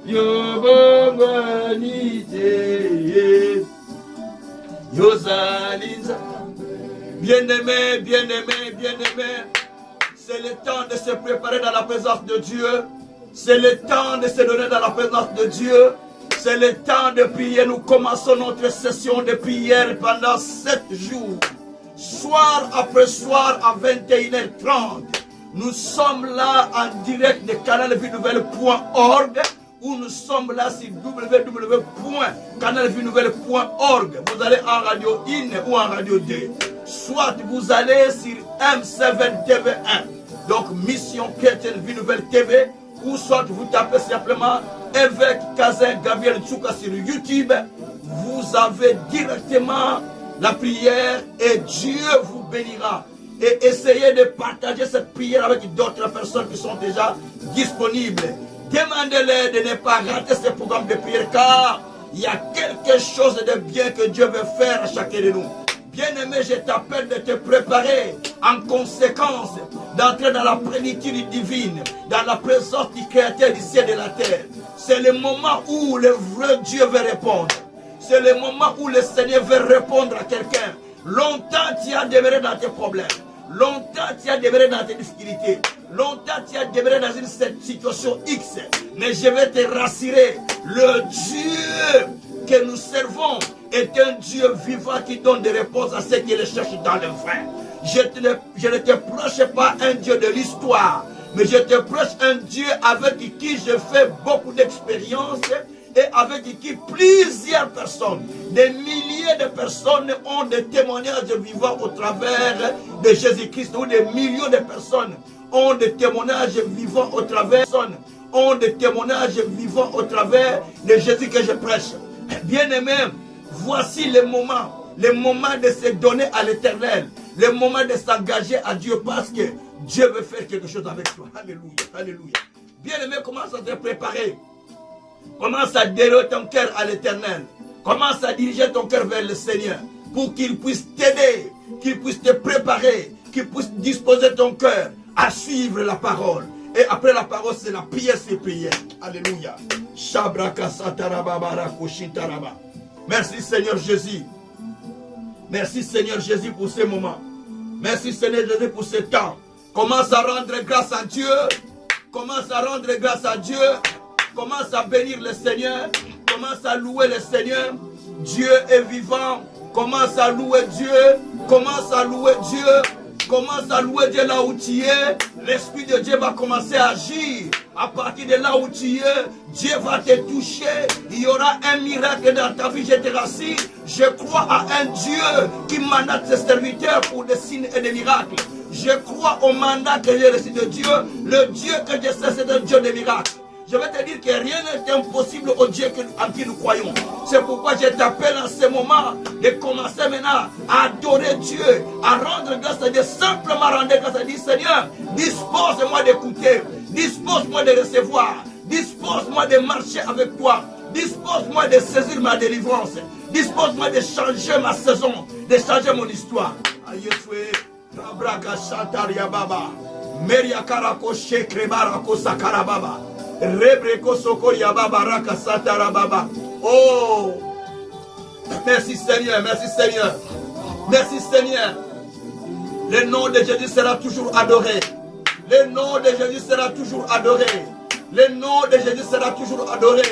Yobonganite. Yozalinza. Bien-aimé, bien-aimé, bien-aimé. C'est le temps de se préparer dans la présence de Dieu. C'est le temps de se donner dans la présence de Dieu. C'est le temps de prier. Nous commençons notre session de prière pendant 7 jours. Soir après soir à 21h30. Nous sommes là en direct de canalvienouvelle.org où nous sommes là sur www.canalvienouvelle.org. Vous allez en radio 1 ou en radio 2. Soit vous allez sur M7 TV1. Donc Mission Chrétienne Vie Nouvelle TV. Ou soit vous tapez simplement Évêque Kazin Gabriel Tchouka sur YouTube. Vous avez directement la prière et Dieu vous bénira. Et essayez de partager cette prière avec d'autres personnes qui sont déjà disponibles. Demandez-les de ne pas rater ce programme de prière car il y a quelque chose de bien que Dieu veut faire à chacun de nous. Bien-aimé, je t'appelle de te préparer en conséquence, d'entrer dans la plénitude divine, dans la présence du Créateur du ciel et de la terre. C'est le moment où le vrai Dieu veut répondre. C'est le moment où le Seigneur veut répondre à quelqu'un. Longtemps tu as demeuré dans tes problèmes. Longtemps tu as demeuré dans tes difficultés. Longtemps tu as demeuré dans une situation X. Mais je vais te rassurer. Le Dieu que nous servons est un Dieu vivant qui donne des réponses à ceux qui le cherchent dans le vrai. Je ne te prêche pas un Dieu de l'histoire, mais je te prêche un Dieu avec qui je fais beaucoup d'expériences et avec qui plusieurs personnes, des milliers de personnes ont des témoignages vivants au travers de Jésus-Christ, ou des millions de personnes ont des témoignages vivants au travers de Jésus que je prêche. Bien-aimé, voici le moment de se donner à l'Éternel, le moment de s'engager à Dieu parce que Dieu veut faire quelque chose avec toi. Alléluia, alléluia. Bien-aimé, commence à te préparer. Commence à dérouler ton cœur à l'Éternel. Commence à diriger ton cœur vers le Seigneur pour qu'il puisse t'aider, qu'il puisse te préparer, qu'il puisse disposer ton cœur à suivre la parole. Et après la parole, c'est la prière, c'est prière. Alléluia. Merci Seigneur Jésus. Merci Seigneur Jésus pour ce moment. Merci Seigneur Jésus pour ce temps. Commence à rendre grâce à Dieu. Commence à rendre grâce à Dieu. Commence à bénir le Seigneur. Commence à louer le Seigneur. Dieu est vivant. Commence à louer Dieu. Commence à louer Dieu. Commence à louer Dieu là où tu es. L'Esprit de Dieu va commencer à agir. À partir de là où tu es, Dieu va te toucher. Il y aura un miracle dans ta vie, je te rassure. Je crois à un Dieu qui mandate ses serviteurs pour des signes et des miracles. Je crois au mandat que j'ai reçu de Dieu. Le Dieu que je sais, c'est un Dieu de miracles. Je vais te dire que rien n'est impossible au Dieu en qui nous croyons. C'est pourquoi je t'appelle en ce moment de commencer maintenant à adorer Dieu, à rendre grâce à Dieu, simplement rendre grâce à Dieu. Seigneur, dispose-moi d'écouter, dispose-moi de recevoir, dispose-moi de marcher avec toi, dispose-moi de saisir ma délivrance, dispose-moi de changer ma saison, de changer mon histoire. Ayeswe, Rabraga Shantaria Baba, Meria Karako Shekrebarako Sakarababa. Rebreko Sokoria Baba Raka Satara Baba. Oh, merci Seigneur, merci Seigneur, merci Seigneur. Le nom de Jésus sera toujours adoré. Le nom de Jésus sera toujours adoré. Le nom de Jésus sera toujours adoré.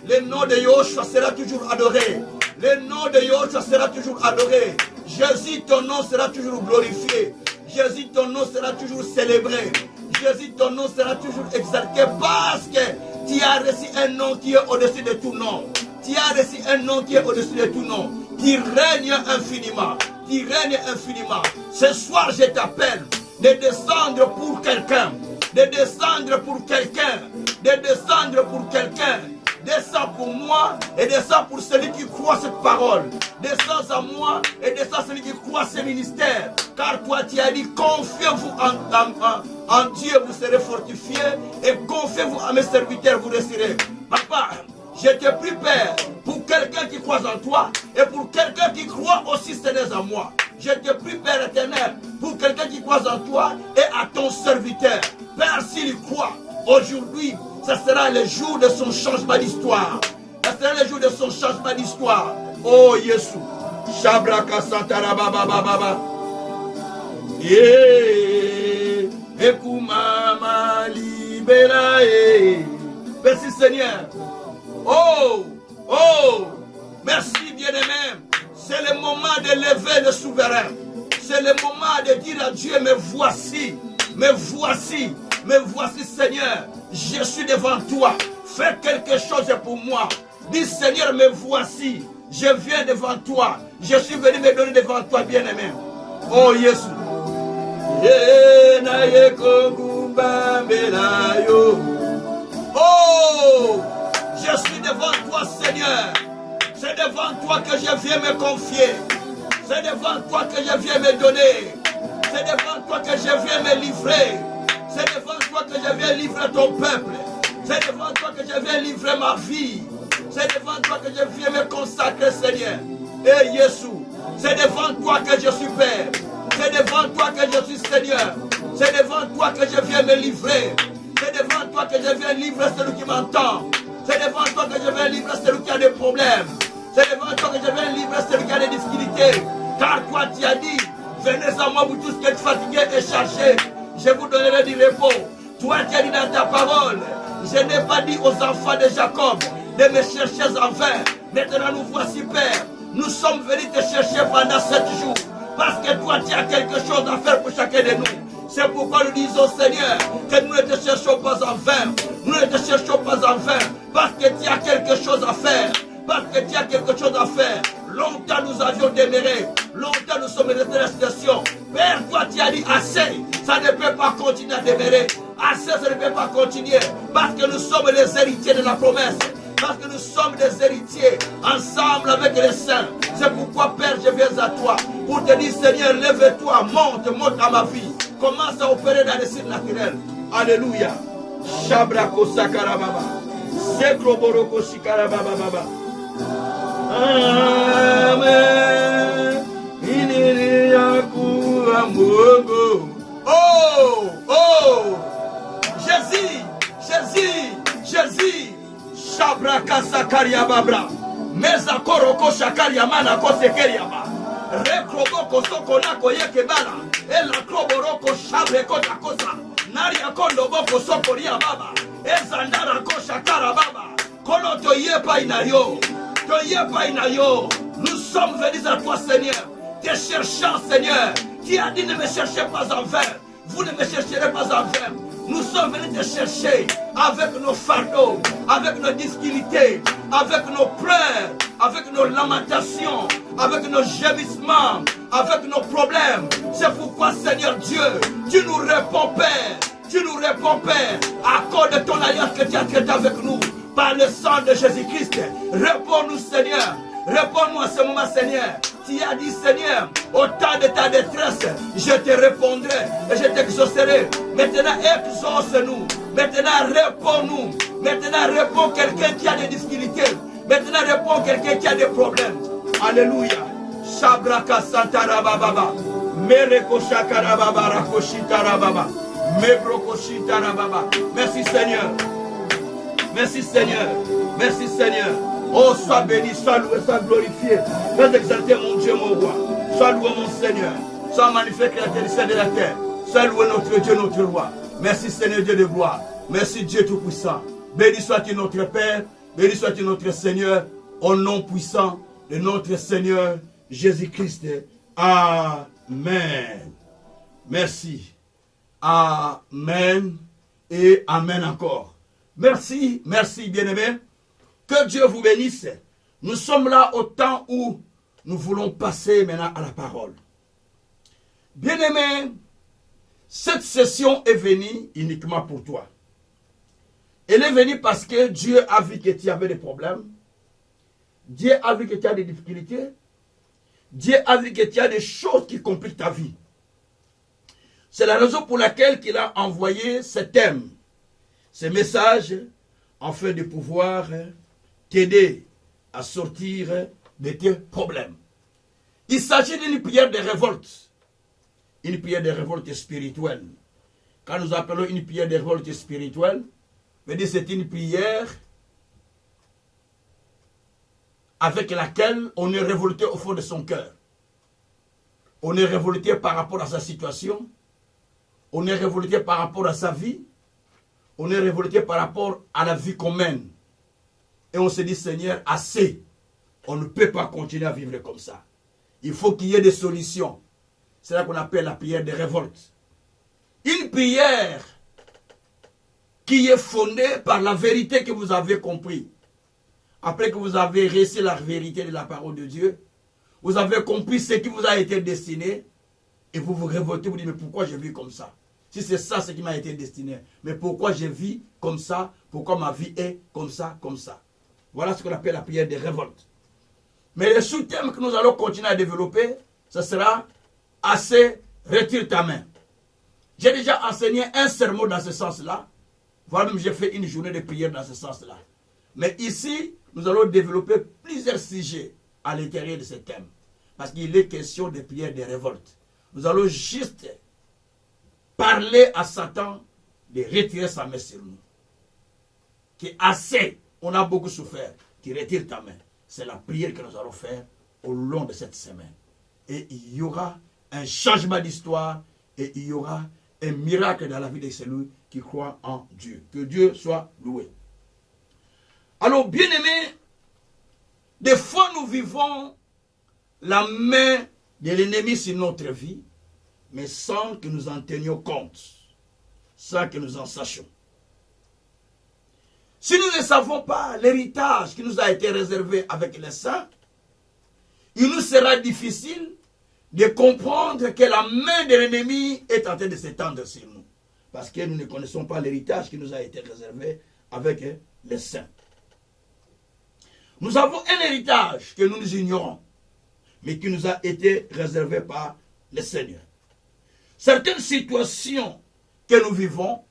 Le nom de Yoshua sera toujours adoré. Le nom de Yoshua sera toujours adoré. Jésus, ton nom sera toujours glorifié. Jésus, ton nom sera toujours célébré. Jésus, ton nom sera toujours exalté parce que tu as reçu un nom qui est au-dessus de tout nom. Tu as reçu un nom qui est au-dessus de tout nom. Tu règnes infiniment. Tu règnes infiniment. Ce soir, je t'appelle de descendre pour quelqu'un. De descendre pour quelqu'un. De descendre pour quelqu'un. Descends pour moi et descends pour celui qui croit cette parole. Descends à moi et descends celui qui croit ce ministère. Car toi tu as dit, confiez-vous en Dieu, vous serez fortifiés. Et confiez-vous à mes serviteurs, vous réussirez. Papa, je te prie Père pour quelqu'un qui croit en toi et pour quelqu'un qui croit aussi Seigneur en moi. Je te prie Père éternel pour quelqu'un qui croit en toi et à ton serviteur. Père, s'il croit aujourd'hui, ce sera le jour de son changement d'histoire. Ce sera le jour de son changement d'histoire. Oh Jésus. Shabraka Santara Baba Baba. Ekumama libera. Merci Seigneur. Oh, oh, merci bien-aimé. C'est le moment de lever le souverain. C'est le moment de dire à Dieu, me voici Seigneur. Je suis devant toi. Fais quelque chose pour moi. Dis Seigneur, me voici. Je viens devant toi. Je suis venu me donner devant toi, bien-aimé. Oh Jésus. Oh, je suis devant toi, Seigneur. C'est devant toi que je viens me confier. C'est devant toi que je viens me donner. C'est devant toi que je viens me livrer. C'est devant toi que je viens livrer ton peuple. C'est devant toi que je viens livrer ma vie. C'est devant toi que je viens me consacrer, Seigneur. Et Jésus, c'est devant toi que je suis Père. C'est devant toi que je suis Seigneur. C'est devant toi que je viens me livrer. C'est devant toi que je viens livrer celui qui m'entend. C'est devant toi que je viens livrer celui qui a des problèmes. C'est devant toi que je viens livrer celui qui a des difficultés. Car toi tu as dit, venez à moi vous tous qui êtes fatigués et chargés. Je vous donnerai du repos. Toi tu as dit dans ta parole, je n'ai pas dit aux enfants de Jacob de me chercher en vain. Maintenant nous voici Père. Nous sommes venus te chercher pendant 7 jours. Parce que toi tu as quelque chose à faire pour chacun de nous. C'est pourquoi nous disons Seigneur que nous ne te cherchons pas en vain. Nous ne te cherchons pas en vain. Parce que tu as quelque chose à faire. Parce que tu as quelque chose à faire. Longtemps nous avions demeuré. Longtemps nous sommes restés dans la situation. Père, toi tu as dit assez. Ça ne peut pas continuer à demeurer. Assez, ça ne peut pas continuer. Parce que nous sommes les héritiers de la promesse. Parce que nous sommes des héritiers ensemble avec les saints. C'est pourquoi Père, je viens à toi pour te dire Seigneur, lève-toi, monte à ma vie. Commence à opérer dans les signes naturels. Alléluia. Shabrako Sakarababa. Sekroboroko Shikarababa Baba. Amen. Oh, oh. Jésus. Shabraka Sakaria Babra. Meza Koroko Shakaria Mana Kosekeriaba. Rekroboko Sokonako Yekebala. Ela Kroboroko Shabreko Takosa. Naria Kondo Boko Sokoria Baba. Ezandara Koshakara Baba. Kono Toyepa Inayo. Toyepa Inayo. Nous sommes venus à toi, Seigneur. Te cherchant, Seigneur. Qui a dit ne me cherchez pas en vain. Vous ne me chercherez pas en vain. Nous sommes venus te chercher avec nos fardeaux, avec nos difficultés, avec nos pleurs, avec nos lamentations, avec nos gémissements, avec nos problèmes. C'est pourquoi, Seigneur Dieu, tu nous réponds, Père. Tu nous réponds, Père, à cause de ton alliance que tu as traité avec nous par le sang de Jésus-Christ. Réponds-nous, Seigneur. Réponds-nous à ce moment, Seigneur. Tu as dit, Seigneur, au temps de ta détresse, je te répondrai et je t'exaucerai. Maintenant, exauce-nous. Maintenant, réponds-nous. Maintenant, réponds quelqu'un qui a des difficultés. Maintenant, réponds quelqu'un qui a des problèmes. Alléluia. Shabraka Santara Baba. Mereko Shakara Baba Rakoshitara Baba. Mebrokoshitara Baba. Merci, Seigneur. Merci, Seigneur. Merci, Seigneur. Oh, sois béni, sois loué, sois glorifié. Sois exalté, mon Dieu, mon roi. Sois loué, mon Seigneur. Sois magnifié, créateur du ciel et de la terre. Sois loué, notre Dieu, notre roi. Merci, Seigneur, Dieu de gloire. Merci, Dieu Tout-Puissant. Béni sois-tu, notre Père. Béni sois-tu, notre Seigneur. Au nom puissant de notre Seigneur Jésus-Christ. Amen. Merci. Amen. Et Amen encore. Merci, merci, bien-aimés. Que Dieu vous bénisse. Nous sommes là au temps où nous voulons passer maintenant à la parole. Bien-aimé, cette session est venue uniquement pour toi. Elle est venue parce que Dieu a vu que tu avais des problèmes. Dieu a vu que tu as des difficultés. Dieu a vu que tu as des choses qui compliquent ta vie. C'est la raison pour laquelle il a envoyé ce thème, ce message, afin de pouvoir t'aider à sortir de tes problèmes. Il s'agit d'une prière de révolte. Une prière de révolte spirituelle. Quand nous appelons une prière de révolte spirituelle, c'est une prière avec laquelle on est révolté au fond de son cœur. On est révolté par rapport à sa situation. On est révolté par rapport à sa vie. On est révolté par rapport à la vie qu'on mène. Et on se dit, Seigneur, assez. On ne peut pas continuer à vivre comme ça. Il faut qu'il y ait des solutions. C'est là qu'on appelle la prière de révolte. Une prière qui est fondée par la vérité que vous avez compris. Après que vous avez reçu la vérité de la parole de Dieu, vous avez compris ce qui vous a été destiné et vous vous révoltez, vous dites, mais pourquoi je vis comme ça? Si c'est ça ce qui m'a été destiné, mais pourquoi je vis comme ça? Pourquoi ma vie est comme ça, comme ça? Voilà ce qu'on appelle la prière de révolte. Mais le sous-thème que nous allons continuer à développer, ce sera assez, retire ta main. J'ai déjà enseigné un sermon dans ce sens-là. Voilà, même j'ai fait une journée de prière dans ce sens-là. Mais ici, nous allons développer plusieurs sujets à l'intérieur de ce thème. Parce qu'il est question de prière de révolte. Nous allons juste parler à Satan de retirer sa main sur nous. Qui est assez, on a beaucoup souffert, qui retire ta main. C'est la prière que nous allons faire au long de cette semaine. Et il y aura un changement d'histoire et il y aura un miracle dans la vie de celui qui croit en Dieu. Que Dieu soit loué. Alors, bien-aimés, des fois nous vivons la main de l'ennemi sur notre vie, mais sans que nous en tenions compte, sans que nous en sachions. Si nous ne savons pas l'héritage qui nous a été réservé avec les saints, il nous sera difficile de comprendre que la main de l'ennemi est en train de s'étendre sur nous. Parce que nous ne connaissons pas l'héritage qui nous a été réservé avec les saints. Nous avons un héritage que nous ignorons, mais qui nous a été réservé par le Seigneur. Certaines situations que nous vivons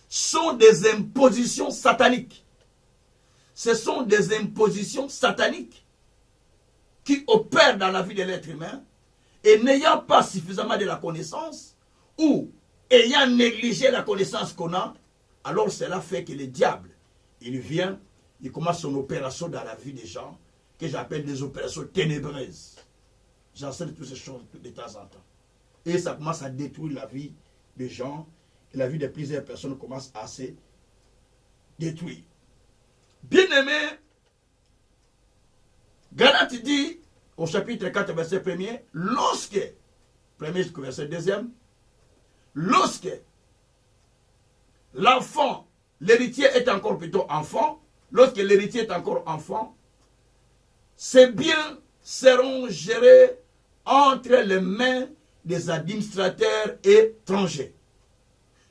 sont des impositions sataniques. Ce sont des impositions sataniques qui opèrent dans la vie de l'être humain et n'ayant pas suffisamment de la connaissance ou ayant négligé la connaissance qu'on a, alors cela fait que le diable, il vient, il commence son opération dans la vie des gens que j'appelle des opérations ténébreuses. J'enseigne toutes ces choses de temps en temps. Et ça commence à détruire la vie des gens. Et la vie de plusieurs personnes commence à se détruire. Bien-aimé, Galate dit au chapitre 4, verset 1er, lorsque, premier jusqu'au verset 2e, lorsque l'enfant, l'héritier est encore plutôt enfant, lorsque l'héritier est encore enfant, ses biens seront gérés entre les mains des administrateurs étrangers,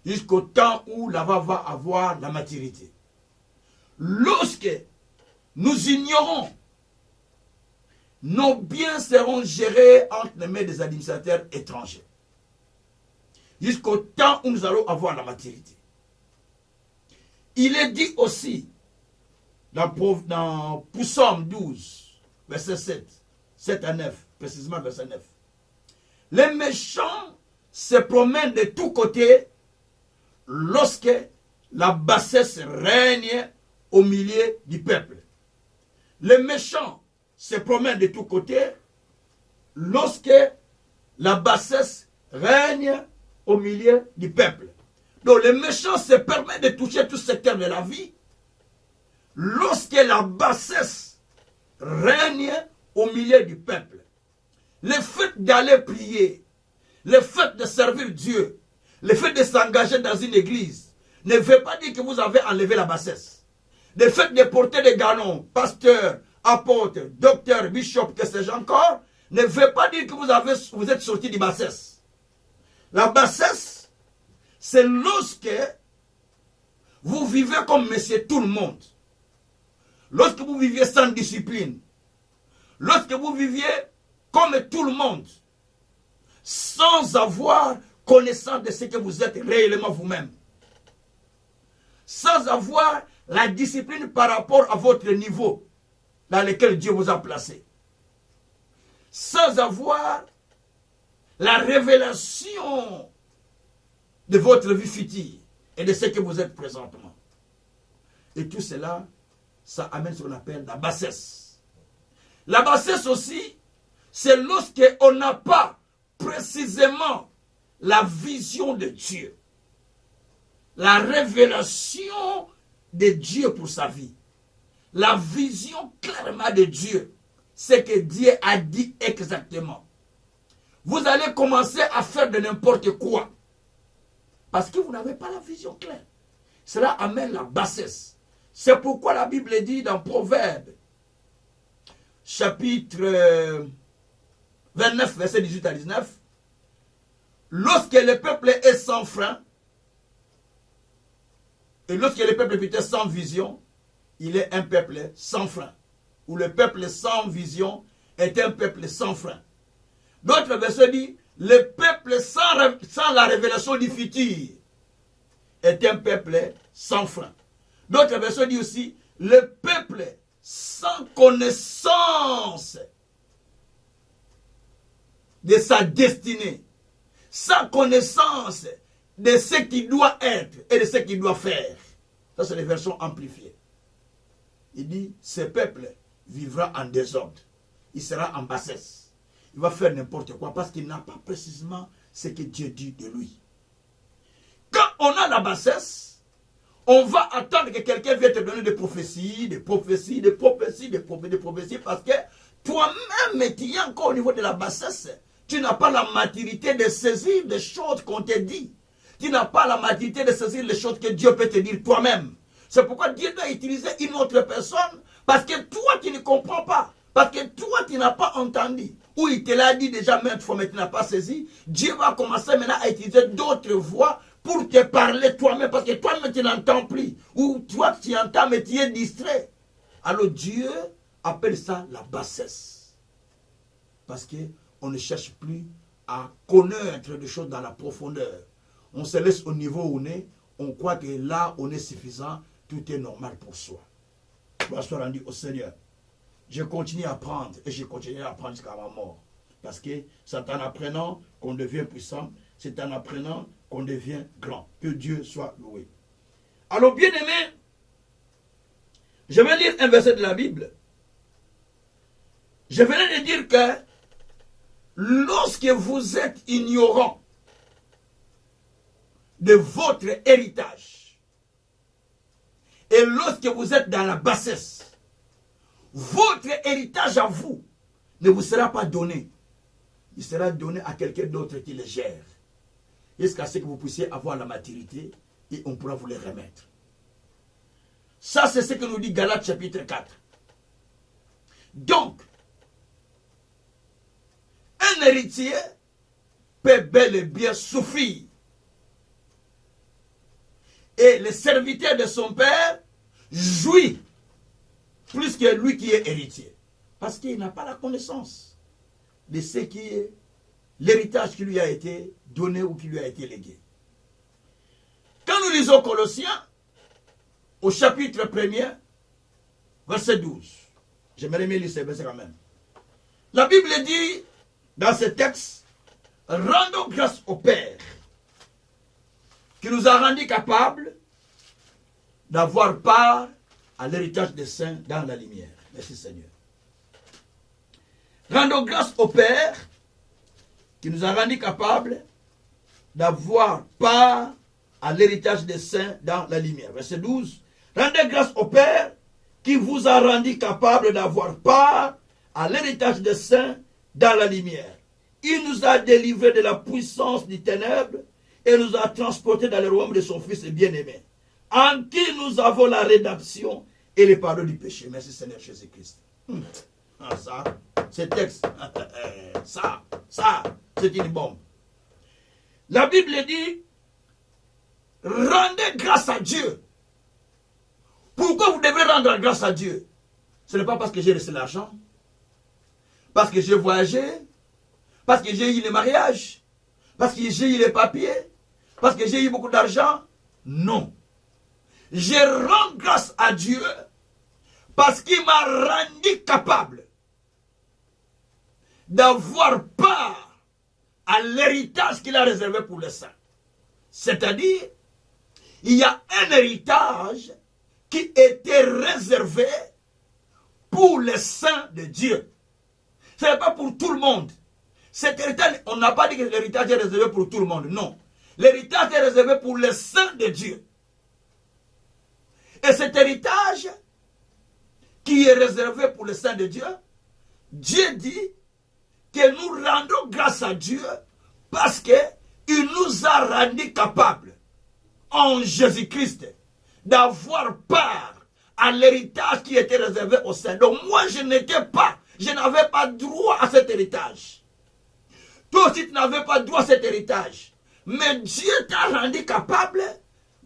jusqu'au temps où l'enfant va avoir la maturité. Lorsque nous ignorons, nos biens seront gérés entre les mains des administrateurs étrangers, jusqu'au temps où nous allons avoir la maturité. Il est dit aussi dans Psaume 12, verset 7 à 9, précisément verset 9. Les méchants se promènent de tous côtés lorsque la bassesse règne au milieu du peuple. Les méchants se promènent de tous côtés lorsque la bassesse règne au milieu du peuple. Donc les méchants se permettent de toucher tout secteur de la vie lorsque la bassesse règne au milieu du peuple. Le fait d'aller prier, le fait de servir Dieu, le fait de s'engager dans une église ne veut pas dire que vous avez enlevé la bassesse. Le fait de porter des galons, pasteur, apôtre, docteur, bishop, que sais-je encore, ne veut pas dire que vous êtes sorti de bassesse. La bassesse, c'est lorsque vous vivez comme monsieur tout le monde. Lorsque vous viviez sans discipline. Lorsque vous viviez comme tout le monde. Sans avoir connaissance de ce que vous êtes réellement vous-même. Sans avoir la discipline par rapport à votre niveau dans lequel Dieu vous a placé. Sans avoir la révélation de votre vie future et de ce que vous êtes présentement. Et tout cela, ça amène ce qu'on appelle la bassesse. La bassesse aussi, c'est lorsqu'on n'a pas précisément la vision de Dieu. La révélation de Dieu pour sa vie. La vision clairement de Dieu. Ce que Dieu a dit exactement. Vous allez commencer à faire de n'importe quoi. Parce que vous n'avez pas la vision claire. Cela amène la bassesse. C'est pourquoi la Bible dit dans Proverbes, chapitre 29, verset 18 à 19, lorsque le peuple est sans frein, et lorsque le peuple est sans vision, il est un peuple sans frein. Ou le peuple sans vision est un peuple sans frein. D'autres versets disent, le peuple sans la révélation du futur est un peuple sans frein. D'autres versets disent aussi, le peuple sans connaissance de sa destinée, sans connaissance de ce qu'il doit être et de ce qu'il doit faire. Ça, c'est les versions amplifiées. Il dit, ce peuple vivra en désordre. Il sera en bassesse. Il va faire n'importe quoi parce qu'il n'a pas précisément ce que Dieu dit de lui. Quand on a la bassesse, on va attendre que quelqu'un vienne te donner des prophéties, parce que toi-même, tu es encore au niveau de la bassesse. Tu n'as pas la maturité de saisir des choses qu'on te dit. Tu n'as pas la maturité de saisir les choses que Dieu peut te dire toi-même. C'est pourquoi Dieu doit utiliser une autre personne, parce que toi, tu ne comprends pas. Parce que toi, tu n'as pas entendu. Ou il te l'a dit déjà maintes fois, mais tu n'as pas saisi. Dieu va commencer maintenant à utiliser d'autres voix pour te parler toi-même, parce que toi-même, tu n'entends plus. Ou toi, tu entends, mais tu es distrait. Alors Dieu appelle ça la bassesse. Parce qu'on ne cherche plus à connaître des choses dans la profondeur. On se laisse au niveau où on est. On croit que là, on est suffisant. Tout est normal pour soi. Gloire soit rendue au Seigneur. Je continue à apprendre et je continue à apprendre jusqu'à ma mort. Parce que c'est en apprenant qu'on devient puissant. C'est en apprenant qu'on devient grand. Que Dieu soit loué. Alors, bien aimé, je vais lire un verset de la Bible. Je venais de dire que lorsque vous êtes ignorant de votre héritage, et lorsque vous êtes dans la bassesse, votre héritage à vous ne vous sera pas donné. Il sera donné à quelqu'un d'autre qui le gère. Jusqu'à ce que vous puissiez avoir la maturité et on pourra vous les remettre. Ça, c'est ce que nous dit Galates chapitre 4. Donc, un héritier peut bel et bien souffrir. Et le serviteur de son père jouit plus que lui qui est héritier. Parce qu'il n'a pas la connaissance de ce qui est l'héritage qui lui a été donné ou qui lui a été légué. Quand nous lisons Colossiens, au chapitre 1er, verset 12, j'aimerais mieux lire ce verset quand même. La Bible dit, dans ce texte, rendons grâce au Père, qui nous a rendus capables d'avoir part à l'héritage des saints dans la lumière. Merci Seigneur. Rendons grâce au Père qui nous a rendus capables d'avoir part à l'héritage des saints dans la lumière. Verset 12. Rendez grâce au Père qui vous a rendu capables d'avoir part à l'héritage des saints dans la lumière. Il nous a délivrés de la puissance des ténèbres et nous a transportés dans le royaume de son Fils bien-aimé, en qui nous avons la rédemption et le pardon du péché. Merci Seigneur Jésus-Christ. Ah, ça, ce texte, ça, c'est une bombe. La Bible dit, rendez grâce à Dieu. Pourquoi vous devez rendre grâce à Dieu? Ce n'est pas parce que j'ai reçu l'argent, parce que j'ai voyagé, parce que j'ai eu le mariage, parce que j'ai eu les papiers, parce que j'ai eu beaucoup d'argent. Non. Je rends grâce à Dieu parce qu'il m'a rendu capable d'avoir part à l'héritage qu'il a réservé pour les saints. C'est-à-dire, il y a un héritage qui était réservé pour les saints de Dieu. Ce n'est pas pour tout le monde. Cet héritage, on n'a pas dit que l'héritage est réservé pour tout le monde. Non. L'héritage est réservé pour les saints de Dieu. Et cet héritage qui est réservé pour les saints de Dieu, Dieu dit que nous rendons grâce à Dieu parce qu'il nous a rendus capables en Jésus-Christ d'avoir part à l'héritage qui était réservé aux saints. Donc moi je n'avais pas droit à cet héritage. Toi aussi tu n'avais pas droit à cet héritage. Mais Dieu t'a rendu capable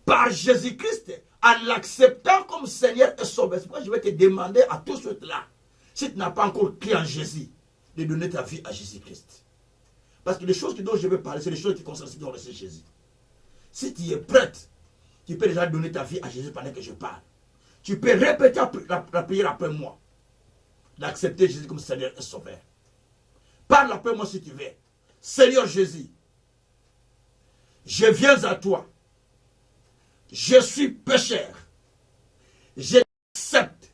par Jésus-Christ en l'acceptant comme Seigneur et Sauveur. C'est pourquoi je vais te demander à tous ceux-là, si tu n'as pas encore cru en Jésus, de donner ta vie à Jésus-Christ. Parce que les choses dont je vais parler, c'est les choses qui concernent ceux qui ont reçu Jésus. Si tu es prête, tu peux déjà donner ta vie à Jésus pendant que je parle. Tu peux répéter la prière après moi. D'accepter Jésus comme Seigneur et Sauveur. Parle après moi si tu veux. Seigneur Jésus, je viens à toi. Je suis pécheur. Je t'accepte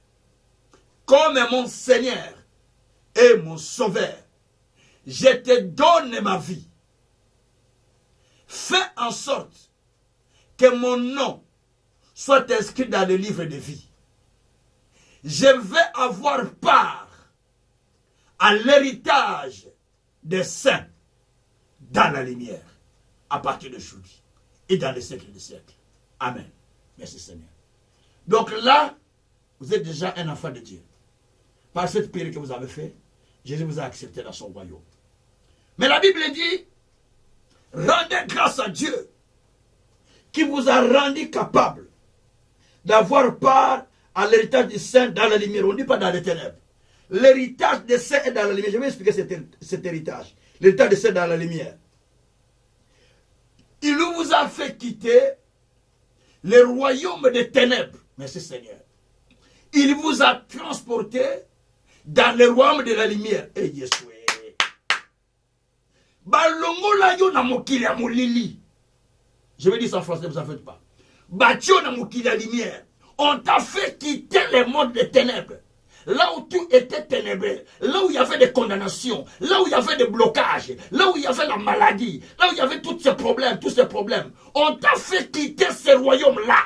comme mon Seigneur et mon Sauveur. Je te donne ma vie. Fais en sorte que mon nom soit inscrit dans le livre de vie. Je vais avoir part à l'héritage des saints dans la lumière à partir d'aujourd'hui et dans les siècles des siècles. Amen. Merci Seigneur. Donc là, vous êtes déjà un enfant de Dieu. Par cette prière que vous avez faite, Jésus vous a accepté dans son royaume. Mais la Bible dit, rendez grâce à Dieu qui vous a rendu capable d'avoir part à l'héritage des saints dans la lumière. On ne dit pas dans les ténèbres. L'héritage des saints est dans la lumière. Je vais expliquer cet héritage. L'héritage des saints dans la lumière. Il vous a fait quitter le royaume des ténèbres. Merci Seigneur. Il vous a transporté dans le royaume de la lumière. Et Yeshua. Balongola yo na mokili ya molili. Je vais dire ça en français, vous en faites pas. Batio na mokili ya lumière. On t'a fait quitter le monde des ténèbres. Là où tout était ténébreux, là où il y avait des condamnations, là où il y avait des blocages, là où il y avait la maladie, là où il y avait tous ces problèmes, on t'a fait quitter ce royaume-là.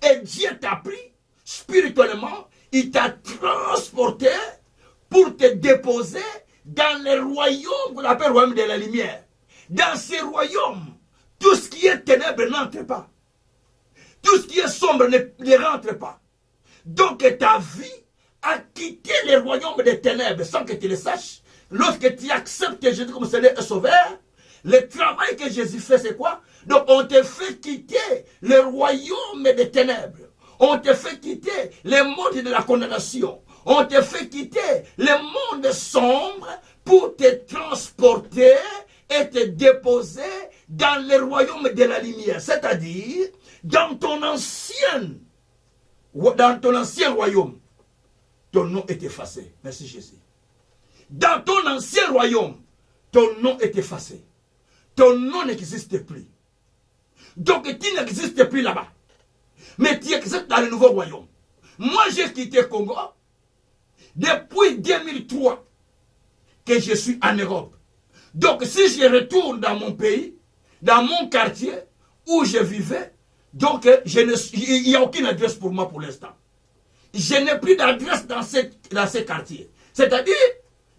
Et Dieu t'a pris spirituellement, il t'a transporté pour te déposer dans le royaume qu'on appelle le royaume de la lumière. Dans ce royaume, tout ce qui est ténèbres n'entre pas. Tout ce qui est sombre ne rentre pas. Donc ta vie a quitté le royaume des ténèbres sans que tu le saches. Lorsque tu acceptes Jésus comme Seigneur et Sauveur, le travail que Jésus fait, c'est quoi? Donc on te fait quitter le royaume des ténèbres. On te fait quitter le monde de la condamnation. On te fait quitter le monde sombre pour te transporter et te déposer dans le royaume de la lumière. C'est-à-dire, dans ton ancien royaume, ton nom est effacé. Merci Jésus. Dans ton ancien royaume, ton nom est effacé. Ton nom n'existe plus. Donc tu n'existes plus là-bas. Mais tu existes dans le nouveau royaume. Moi j'ai quitté Congo depuis 2003 que je suis en Europe. Donc si je retourne dans mon pays, dans mon quartier où je vivais, donc il n'y a aucune adresse pour moi pour l'instant. Je n'ai plus d'adresse dans ces quartiers. C'est-à-dire,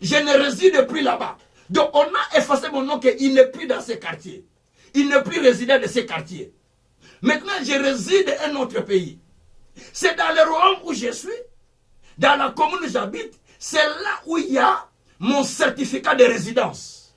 je ne réside plus là-bas. Donc on a effacé mon nom qu'il n'est plus dans ces quartiers. Il n'est plus résident de ces quartiers. Maintenant, je réside dans un autre pays. C'est dans le royaume où je suis, dans la commune où j'habite, c'est là où il y a mon certificat de résidence.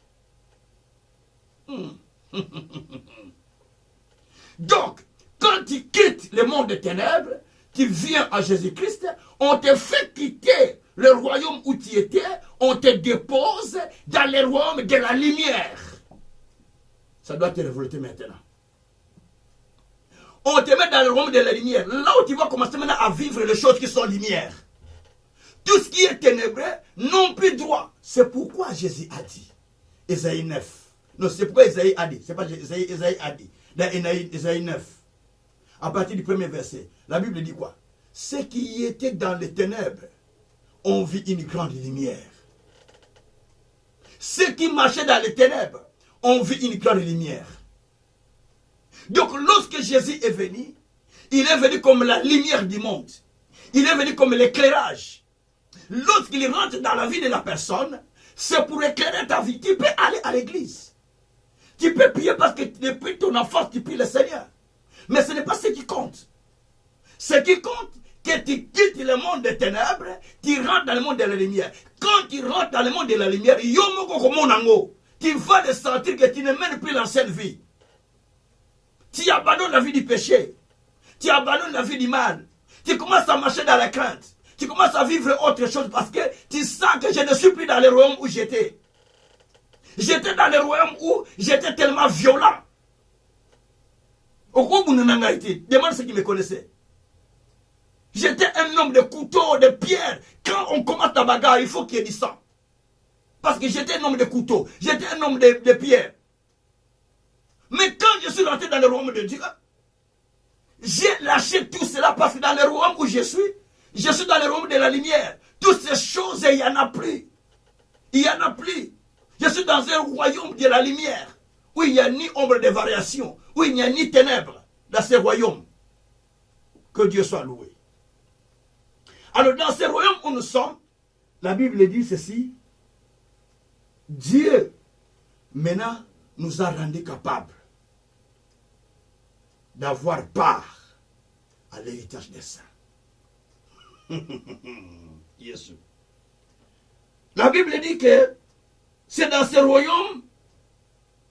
Donc, quand tu quittes le monde des ténèbres, tu viens à Jésus-Christ, on te fait quitter le royaume où tu étais, on te dépose dans le royaume de la lumière. Ça doit te révolter maintenant. On te met dans le royaume de la lumière, là où tu vas commencer maintenant à vivre les choses qui sont lumière. Tout ce qui est ténébreux n'ont plus droit. C'est pourquoi Jésus a dit, Ésaïe 9. Non, c'est pourquoi Ésaïe a dit, c'est pas Ésaïe a dit, dans Ésaïe 9. à partir du premier verset. La Bible dit quoi? Ceux qui étaient dans les ténèbres ont vu une grande lumière. Ceux qui marchaient dans les ténèbres ont vu une grande lumière. Donc lorsque Jésus est venu, il est venu comme la lumière du monde. Il est venu comme l'éclairage. Lorsqu'il rentre dans la vie de la personne, c'est pour éclairer ta vie. Tu peux aller à l'église. Tu peux prier parce que depuis ton enfance, tu pries le Seigneur. Mais ce n'est pas ce qui compte. Ce qui compte, que tu quittes le monde des ténèbres, tu rentres dans le monde de la lumière. Quand tu rentres dans le monde de la lumière, tu vas le sentir que tu ne mènes plus l'ancienne vie. Tu abandonnes la vie du péché. Tu abandonnes la vie du mal. Tu commences à marcher dans la crainte. Tu commences à vivre autre chose parce que tu sens que je ne suis plus dans le royaume où j'étais. J'étais dans le royaume où j'étais tellement violent. Au coup, demande ceux qui me connaissaient. J'étais un homme de couteau, de pierre. Quand on commence la bagarre, il faut qu'il y ait du sang. Parce que j'étais un homme de couteau. J'étais un homme de pierre. Mais quand je suis rentré dans le royaume de Dieu, j'ai lâché tout cela parce que dans le royaume où je suis dans le royaume de la lumière. Toutes ces choses, il n'y en a plus. Il n'y en a plus. Je suis dans un royaume de la lumière où il n'y a ni ombre de variation, où il n'y a ni ténèbres dans ce royaume. Que Dieu soit loué. Alors dans ce royaume où nous sommes, la Bible dit ceci. Dieu, maintenant, nous a rendus capables d'avoir part à l'héritage des saints. Jésus. La Bible dit que c'est dans ce royaume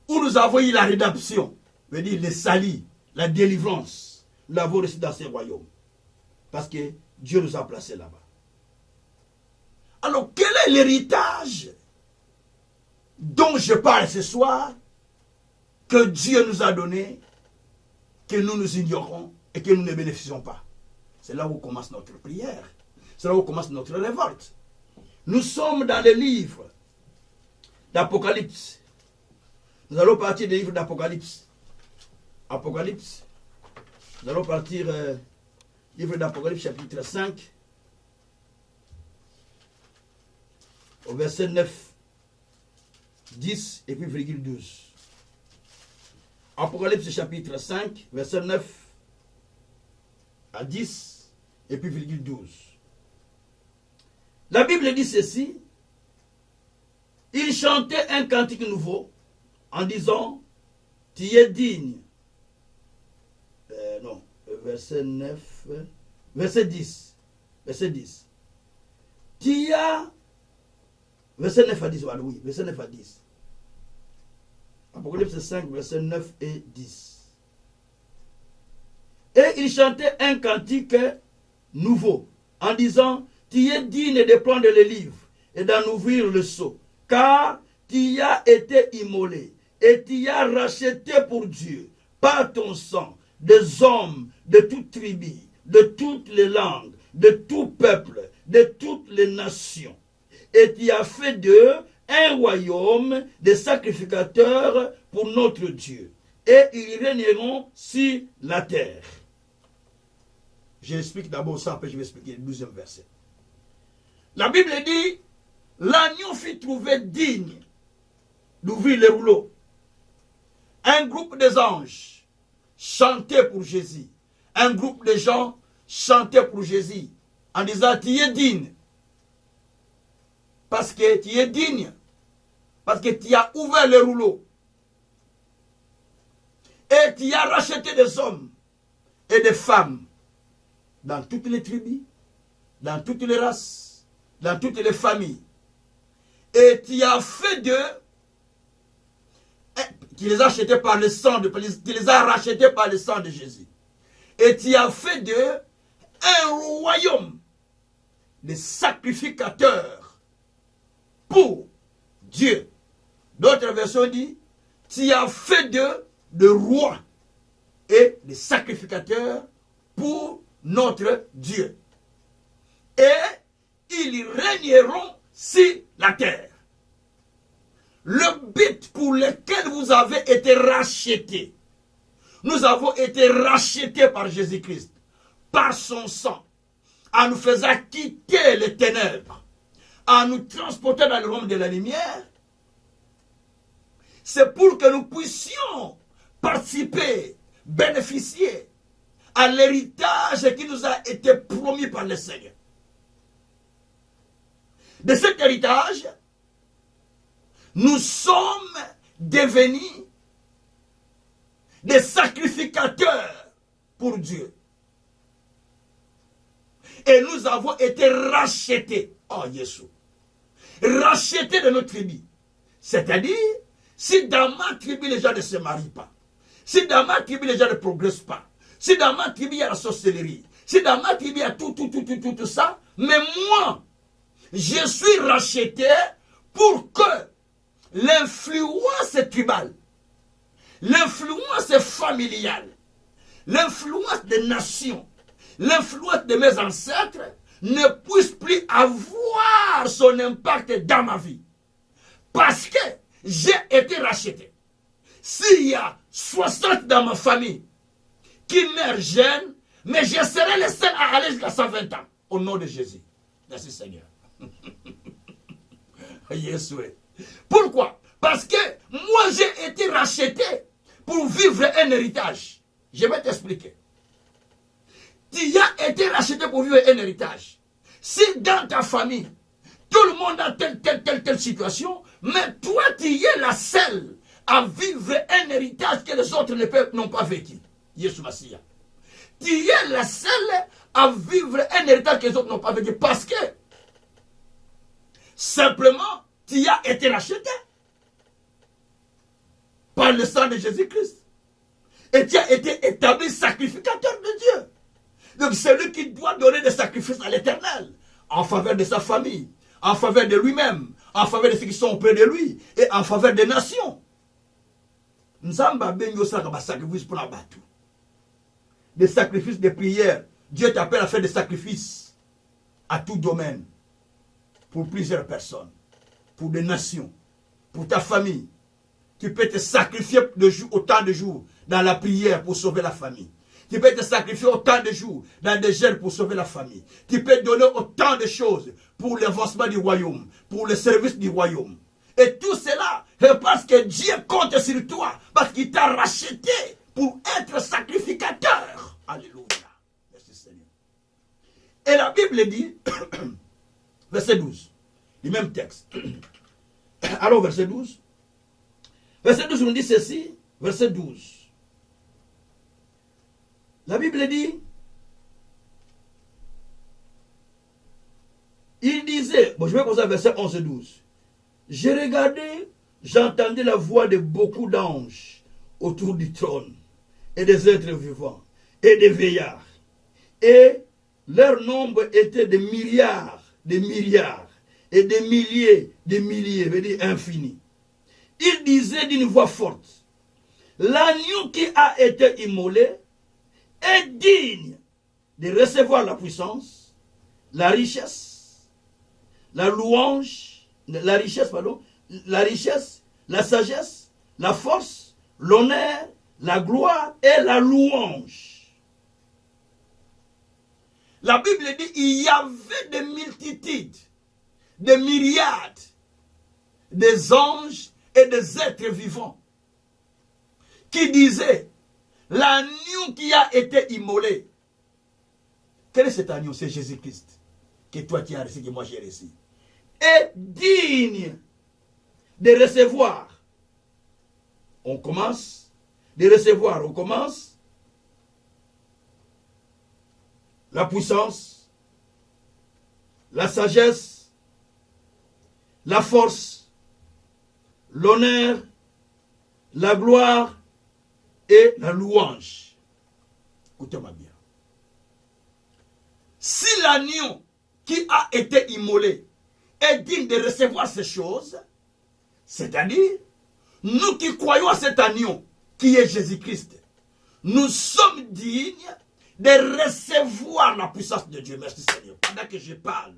où nous avons eu la rédemption, veut dire le salut, la délivrance. Nous l'avons reçu dans ce royaume. Parce que Dieu nous a placés là-bas. Alors, quel est l'héritage dont je parle ce soir, que Dieu nous a donné, que nous ignorons et que nous ne bénéficions pas? C'est là où commence notre prière. C'est là où commence notre révolte. Nous sommes dans le livre d'Apocalypse. Nous allons partir du livre d'Apocalypse. Apocalypse. Nous allons partir livre d'Apocalypse chapitre 5 au verset 9, 10 et puis virgule 12. Apocalypse chapitre 5, verset 9 à 10 et puis virgule 12. La Bible dit ceci. Il chantait un cantique nouveau en disant, tu es digne. Verset 9, verset 10. Verset 10. Tu as, verset 9 à 10, oui, verset 9 à 10. Apocalypse 5, verset 9 et 10. Et il chantait un cantique nouveau en disant, tu es digne de prendre le livre et d'en ouvrir le sceau, car tu as été immolé et tu as racheté pour Dieu par ton sang des hommes de toute tribu, de toutes les langues, de tout peuple, de toutes les nations. Et tu as fait d'eux un royaume de sacrificateurs pour notre Dieu. Et ils régneront sur la terre. J'explique d'abord ça, après je vais expliquer le 12e verset. La Bible dit, l'agneau fut trouvé digne d'ouvrir les rouleaux. Un groupe des anges chantait pour Jésus. Un groupe de gens chantait pour Jésus en disant, tu es digne. Parce que tu es digne. Parce que tu as ouvert les rouleaux. Et tu as racheté des hommes et des femmes dans toutes les tribus, dans toutes les races, dans toutes les familles. Et tu as fait d'eux, tu les as achetés par le sang tu les as rachetés par le sang de Jésus. Et tu as fait d'eux un royaume de sacrificateurs pour Dieu. D'autres versions disent, tu as fait d'eux de rois et de sacrificateurs pour notre Dieu. Et ils régneront sur la terre. Le but pour lequel vous avez été rachetés, nous avons été rachetés par Jésus-Christ, par son sang, en nous faisant quitter les ténèbres, en nous transportant dans le royaume de la lumière. C'est pour que nous puissions participer, bénéficier à l'héritage qui nous a été promis par le Seigneur. De cet héritage, nous sommes devenus des sacrificateurs pour Dieu. Et nous avons été rachetés. Oh, Jésus. Rachetés de notre tribu. C'est-à-dire, si dans ma tribu les gens ne se marient pas, si dans ma tribu les gens ne progressent pas, si dans ma tribu il y a la sorcellerie, si dans ma tribu il y a tout ça, mais moi, je suis racheté pour que l'influence tribale, l'influence familiale, l'influence des nations, l'influence de mes ancêtres ne puisse plus avoir son impact dans ma vie. Parce que j'ai été racheté. S'il y a 60 dans ma famille qui meurent jeunes, mais je serai le seul à aller jusqu'à 120 ans. Au nom de Jésus. Merci Seigneur. Yeshua. Pourquoi? Parce que moi j'ai été racheté pour vivre un héritage. Je vais t'expliquer. Tu as été racheté pour vivre un héritage. Si dans ta famille, tout le monde a telle situation, mais toi tu es la seule à vivre un héritage que les autres n'ont pas vécu. Yeshua Mashiach. Tu es la seule à vivre un héritage que les autres n'ont pas vécu. Parce que simplement, tu as été racheté par le sang de Jésus-Christ. Et tu as été établi sacrificateur de Dieu. Donc c'est lui qui doit donner des sacrifices à l'Éternel, en faveur de sa famille, en faveur de lui-même, en faveur de ceux qui sont auprès de lui, et en faveur des nations. Des sacrifices de prière. Dieu t'appelle à faire des sacrifices à tout domaine. Pour plusieurs personnes, pour des nations, pour ta famille. Tu peux te sacrifier autant de jours dans la prière pour sauver la famille. Tu peux te sacrifier autant de jours dans des jeûnes pour sauver la famille. Tu peux donner autant de choses pour l'avancement du royaume, pour le service du royaume. Et tout cela, c'est parce que Dieu compte sur toi, parce qu'il t'a racheté pour être sacrificateur. Alléluia. Merci Seigneur. Et la Bible dit, verset 12, le même texte. Alors, verset 12. Verset 12 nous dit ceci, verset 12. La Bible dit, il disait, bon je vais commencer verset 11 et 12. J'ai regardé, j'entendais la voix de beaucoup d'anges autour du trône, et des êtres vivants, et des veillards. Et leur nombre était de milliards, et des milliers, veut dire infini. Il disait d'une voix forte, l'agneau qui a été immolé est digne de recevoir la puissance, la richesse, la louange, la richesse, la sagesse, la force, l'honneur, la gloire et la louange. La Bible dit il y avait des multitudes, des myriades, des anges et des êtres vivants qui disaient l'agneau qui a été immolé. Quel est cet agneau? C'est Jésus-Christ que toi tu as reçu, que moi j'ai reçu. Est digne de recevoir. On commence de recevoir. On commence la puissance, la sagesse, la force, l'honneur, la gloire et la louange. Écoutez-moi bien. Si l'agneau qui a été immolé est digne de recevoir ces choses, c'est-à-dire, nous qui croyons à cet agneau qui est Jésus-Christ, nous sommes dignes de recevoir la puissance de Dieu. Merci Seigneur. Pendant que je parle,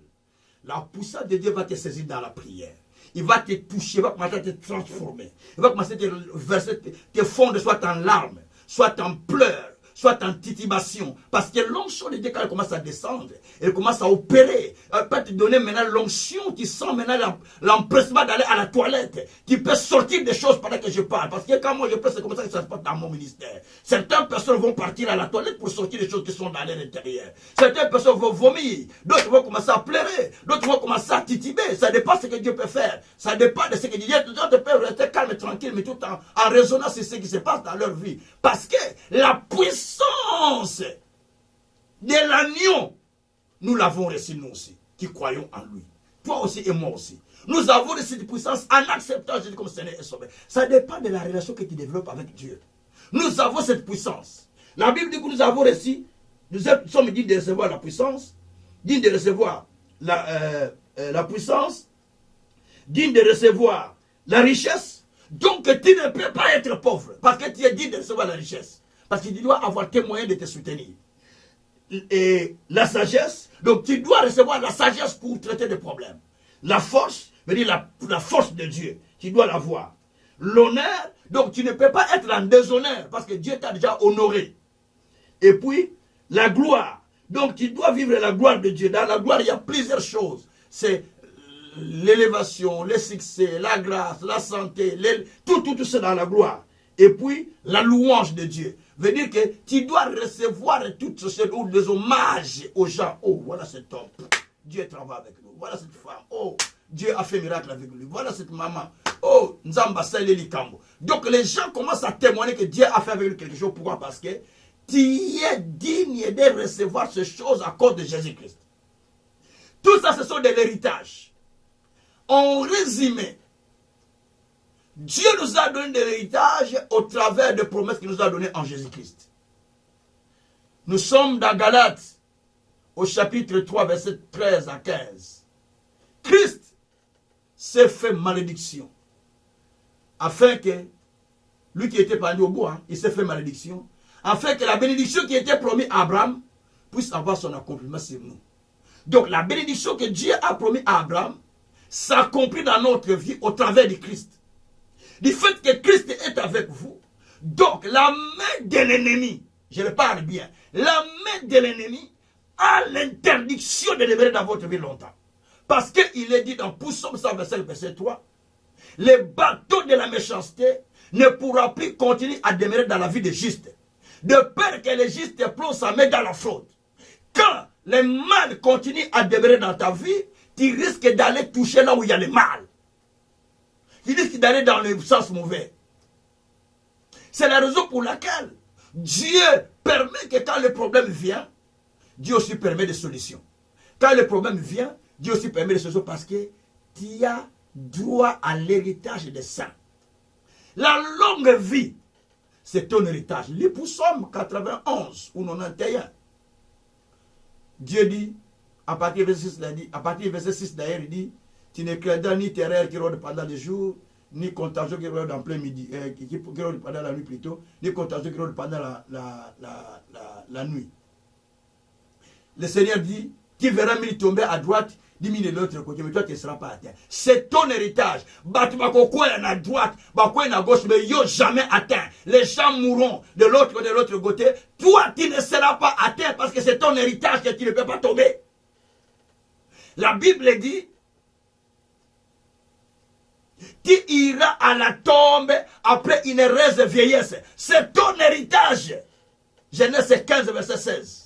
la puissance de Dieu va te saisir dans la prière. Il va te toucher, il va commencer à te transformer. Il va commencer à te verser, te fondre soit en larmes, soit en pleurs, soit en titubation. Parce que l'onction de Dieu, quand elle commence à descendre, elle commence à opérer. Elle peut te donner maintenant l'onction, tu sens maintenant l'empressement d'aller à la toilette. Tu peux sortir des choses pendant que je parle. Parce que quand moi je parle, c'est comme ça que ça se passe dans mon ministère. Certaines personnes vont partir à la toilette pour sortir des choses qui sont dans leur intérieur. Certaines personnes vont vomir. D'autres vont commencer à pleurer. D'autres vont commencer à tituber. Ça dépend de ce que Dieu peut faire. Ça dépend de ce que Dieu peut faire. D'autres peuvent rester calmes et tranquilles, mais tout en raisonnant sur ce qui se passe dans leur vie. Parce que la puissance de l'agneau, nous l'avons reçu nous aussi, qui croyons en lui. Toi aussi et moi aussi. Nous avons reçu cette puissance en acceptant Jésus comme Seigneur et Sauveur. Ça dépend de la relation que tu développes avec Dieu. Nous avons cette puissance. La Bible dit que nous avons reçu, nous sommes dignes de recevoir la puissance, dignes de recevoir la puissance, dignes de recevoir la richesse. Donc tu ne peux pas être pauvre parce que tu es digne de recevoir la richesse. Parce que tu dois avoir tes moyens de te soutenir. Et la sagesse, donc tu dois recevoir la sagesse pour traiter des problèmes. La force, veut dire la force de Dieu, tu dois l'avoir. L'honneur, donc tu ne peux pas être en déshonneur parce que Dieu t'a déjà honoré. Et puis, la gloire. Donc tu dois vivre la gloire de Dieu. Dans la gloire, il y a plusieurs choses. C'est l'élévation, le succès, la grâce, la santé, tout ça dans la gloire. Et puis, la louange de Dieu. Veut dire que tu dois recevoir toutes ces choses, ou des hommages aux gens. Oh, voilà cet homme. Dieu travaille avec nous. Voilà cette femme. Oh, Dieu a fait miracle avec lui. Voilà cette maman. Oh, Nzamba Saleli Kambo. Donc les gens commencent à témoigner que Dieu a fait avec lui quelque chose. Pourquoi? Parce que tu es digne de recevoir ces choses à cause de Jésus-Christ. Tout ça, ce sont de l'héritage. En résumé, Dieu nous a donné de l'héritage au travers des promesses qu'il nous a données en Jésus-Christ. Nous sommes dans Galates, au chapitre 3, verset 13 à 15. Christ s'est fait malédiction, afin que, lui qui était pendu au bois, il s'est fait malédiction, afin que la bénédiction qui était promise à Abraham puisse avoir son accomplissement sur nous. Donc la bénédiction que Dieu a promise à Abraham s'accomplit dans notre vie au travers du Christ. Du fait que Christ est avec vous, donc la main de l'ennemi, je le parle bien, la main de l'ennemi a l'interdiction de demeurer dans votre vie longtemps. Parce qu'il est dit dans Psaume 125, verset 3, les bateaux de la méchanceté ne pourra plus continuer à demeurer dans la vie des justes, de peur que les justes plongent sa main dans la fraude. Quand le mal continue à demeurer dans ta vie, tu risques d'aller toucher là où il y a le mal. Tu risques d'aller dans le sens mauvais. C'est la raison pour laquelle Dieu permet que quand le problème vient, Dieu aussi permet des solutions. Quand le problème vient, Dieu aussi permet des solutions parce que tu as droit à l'héritage des saints. La longue vie, c'est ton héritage. Les Psaume 91 ou 91. Dieu dit, à partir du verset 6 d'ailleurs, il dit, tu ne craindras ni terreur qui rôde pendant les jours, ni contagion qui rôde en plein midi, qui rôde pendant la nuit plutôt, ni contagion qui rôde pendant la nuit. Le Seigneur dit, tu verras mille tomber à droite, 10 000 de l'autre côté, mais toi tu ne seras pas atteint. C'est ton héritage. Batubakokoué à droite, bakoué à gauche, mais yo jamais atteint. Les gens mourront de l'autre côté. Toi tu ne seras pas atteint parce que c'est ton héritage que tu ne peux pas tomber. La Bible dit, tu iras à la tombe après une heureuse vieillesse. C'est ton héritage. Genèse 15, verset 16.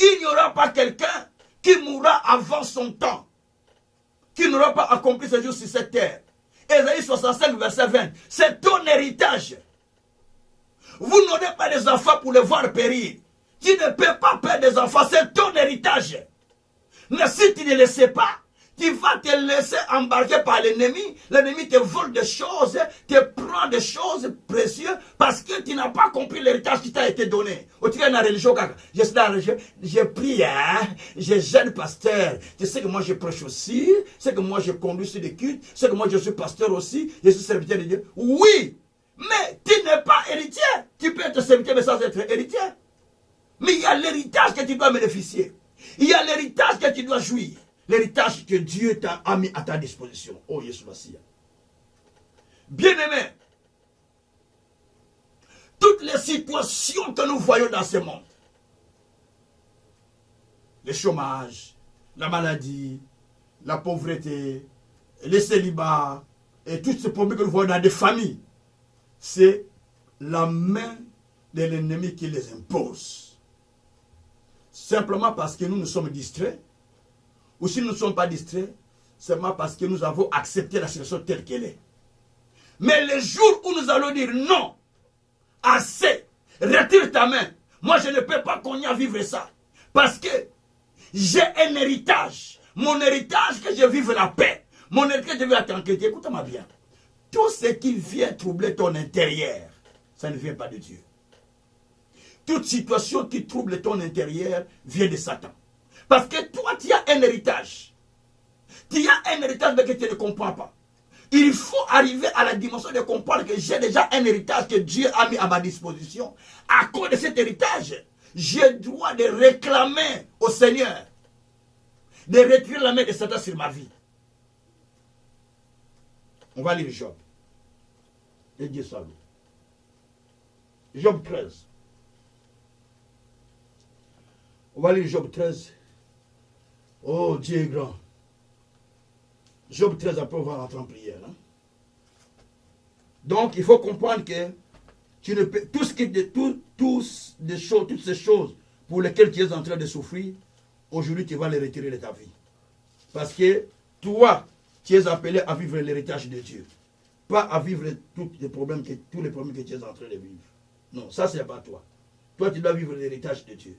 Il n'y aura pas quelqu'un qui mourra avant son temps, qui n'aura pas accompli ce jour sur cette terre. Ésaïe 65, verset 20. C'est ton héritage. Vous n'aurez pas des enfants pour les voir périr. Tu ne peux pas perdre des enfants, c'est ton héritage. Mais si tu ne le sais pas, tu vas te laisser embarquer par l'ennemi. L'ennemi te vole des choses, te prend des choses précieuses parce que tu n'as pas compris l'héritage qui t'a été donné. Tu es dans la religion, je suis dans la religion, je prie, je jeune pasteur. Tu sais que moi je prêche aussi, c'est que moi je conduis sur des cultes, c'est que moi je suis pasteur aussi, je suis serviteur de Dieu. Oui, mais tu n'es pas héritier. Tu peux être serviteur mais sans être héritier. Mais il y a l'héritage que tu dois bénéficier. Il y a l'héritage que tu dois jouir. L'héritage que Dieu t'a mis à ta disposition. Oh, Jésus Massia. Bien-aimé, toutes les situations que nous voyons dans ce monde, le chômage, la maladie, la pauvreté, les célibats, et tous ces problèmes que nous voyons dans des familles, c'est la main de l'ennemi qui les impose. Simplement parce que nous sommes distraits, ou si nous ne sommes pas distraits, seulement parce que nous avons accepté la situation telle qu'elle est. Mais le jour où nous allons dire non, assez, retire ta main, moi je ne peux pas qu'on y a vivre ça, parce que j'ai un héritage, mon héritage que je vive la paix, mon héritage que je vive la tranquillité. Écoute-moi bien, tout ce qui vient troubler ton intérieur, ça ne vient pas de Dieu. Toute situation qui trouble ton intérieur vient de Satan. Parce que toi, tu as un héritage. Tu as un héritage mais que tu ne comprends pas. Il faut arriver à la dimension de comprendre que j'ai déjà un héritage que Dieu a mis à ma disposition. À cause de cet héritage, j'ai droit de réclamer au Seigneur de retirer la main de Satan sur ma vie. On va lire Job. Et Dieu soit loué. Job 13. On va lire Job 13. Oh, Dieu est grand. Job 13, après on va rentrer en prière. Hein? Donc, il faut comprendre que tu ne peux, toutes ces choses pour lesquelles tu es en train de souffrir, aujourd'hui tu vas les retirer de ta vie. Parce que toi, tu es appelé à vivre l'héritage de Dieu. Pas à vivre tous les problèmes que tu es en train de vivre. Non, ça c'est pas toi. Toi, tu dois vivre l'héritage de Dieu.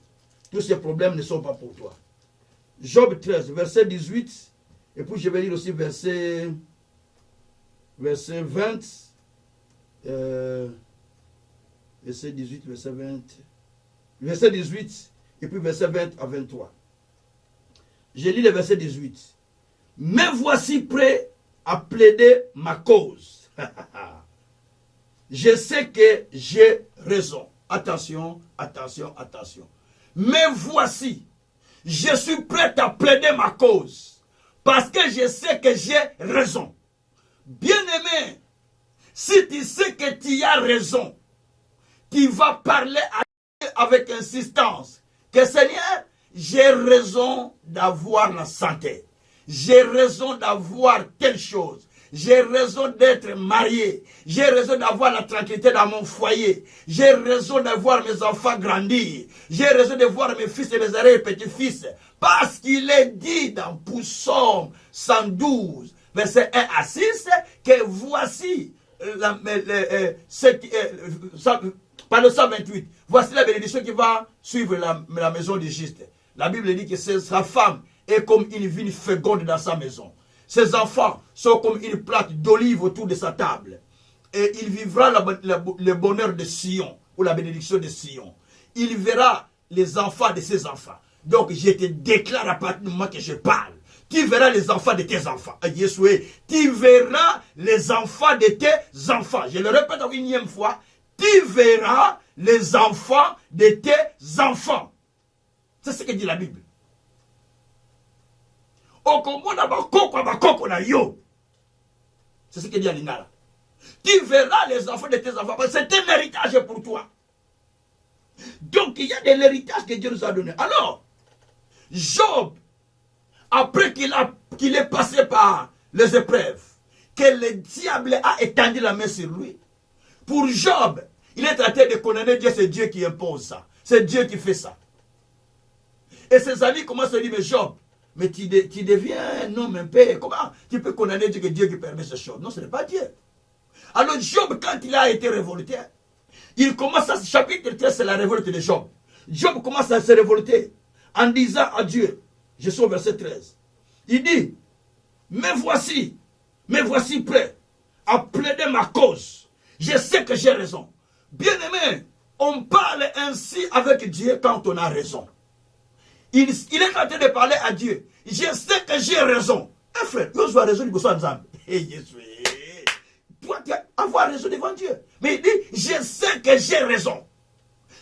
Tous ces problèmes ne sont pas pour toi. Job 13, verset 18. Et puis je vais lire aussi verset 20. Verset 18, verset 20. Verset 18. Et puis verset 20 à 23. Je lis le verset 18. Mais voici prêt à plaider ma cause. Je sais que j'ai raison. Attention, attention, attention. Mais voici, je suis prêt à plaider ma cause. Parce que je sais que j'ai raison. Bien-aimé, si tu sais que tu as raison, tu vas parler à Dieu avec insistance. Que Seigneur, j'ai raison d'avoir la santé. J'ai raison d'avoir telle chose. J'ai raison d'être marié. J'ai raison d'avoir la tranquillité dans mon foyer. J'ai raison de voir mes enfants grandir. J'ai raison de voir mes fils et mes arrière-petits-fils. Parce qu'il est dit dans Psaume 112, verset 1 à 6, que voici, par le 128, voici la bénédiction qui va suivre la maison du juste. La Bible dit que sa femme est comme une vigne féconde dans sa maison. Ses enfants sont comme une plate d'olive autour de sa table. Et il vivra le bonheur de Sion, ou la bénédiction de Sion. Il verra les enfants de ses enfants. Donc je te déclare à partir du moment que je parle. Tu verras les enfants de tes enfants. Yeshua, tu verras les enfants de tes enfants. Je le répète une énième fois. Tu verras les enfants de tes enfants. C'est ce que dit la Bible. C'est ce que dit Alingala. Tu verras les enfants de tes enfants. C'est un héritage pour toi. Donc il y a de l'héritage que Dieu nous a donné. Alors, Job, après qu'il est passé par les épreuves, que le diable a étendu la main sur lui, pour Job, il est traité de condamner Dieu, c'est Dieu qui impose ça. C'est Dieu qui fait ça. Et ses amis commencent à dire, mais Job, mais tu deviens un homme un peu, comment tu peux condamner Dieu, que Dieu qui permet ces choses? Non, ce n'est pas Dieu. Alors Job, quand il a été révolté, il commence à, chapitre 13, c'est la révolte de Job. Job commence à se révolter en disant à Dieu, je suis au verset 13, il dit, mais voici prêt à plaider ma cause. Je sais que j'ai raison. Bien-aimé, on parle ainsi avec Dieu quand on a raison. Il est en train de parler à Dieu. Je sais que j'ai raison. Eh frère, je dois raison, il faut ensemble. Toi, tu as avoir raison devant Dieu. Mais il dit, je sais que j'ai raison.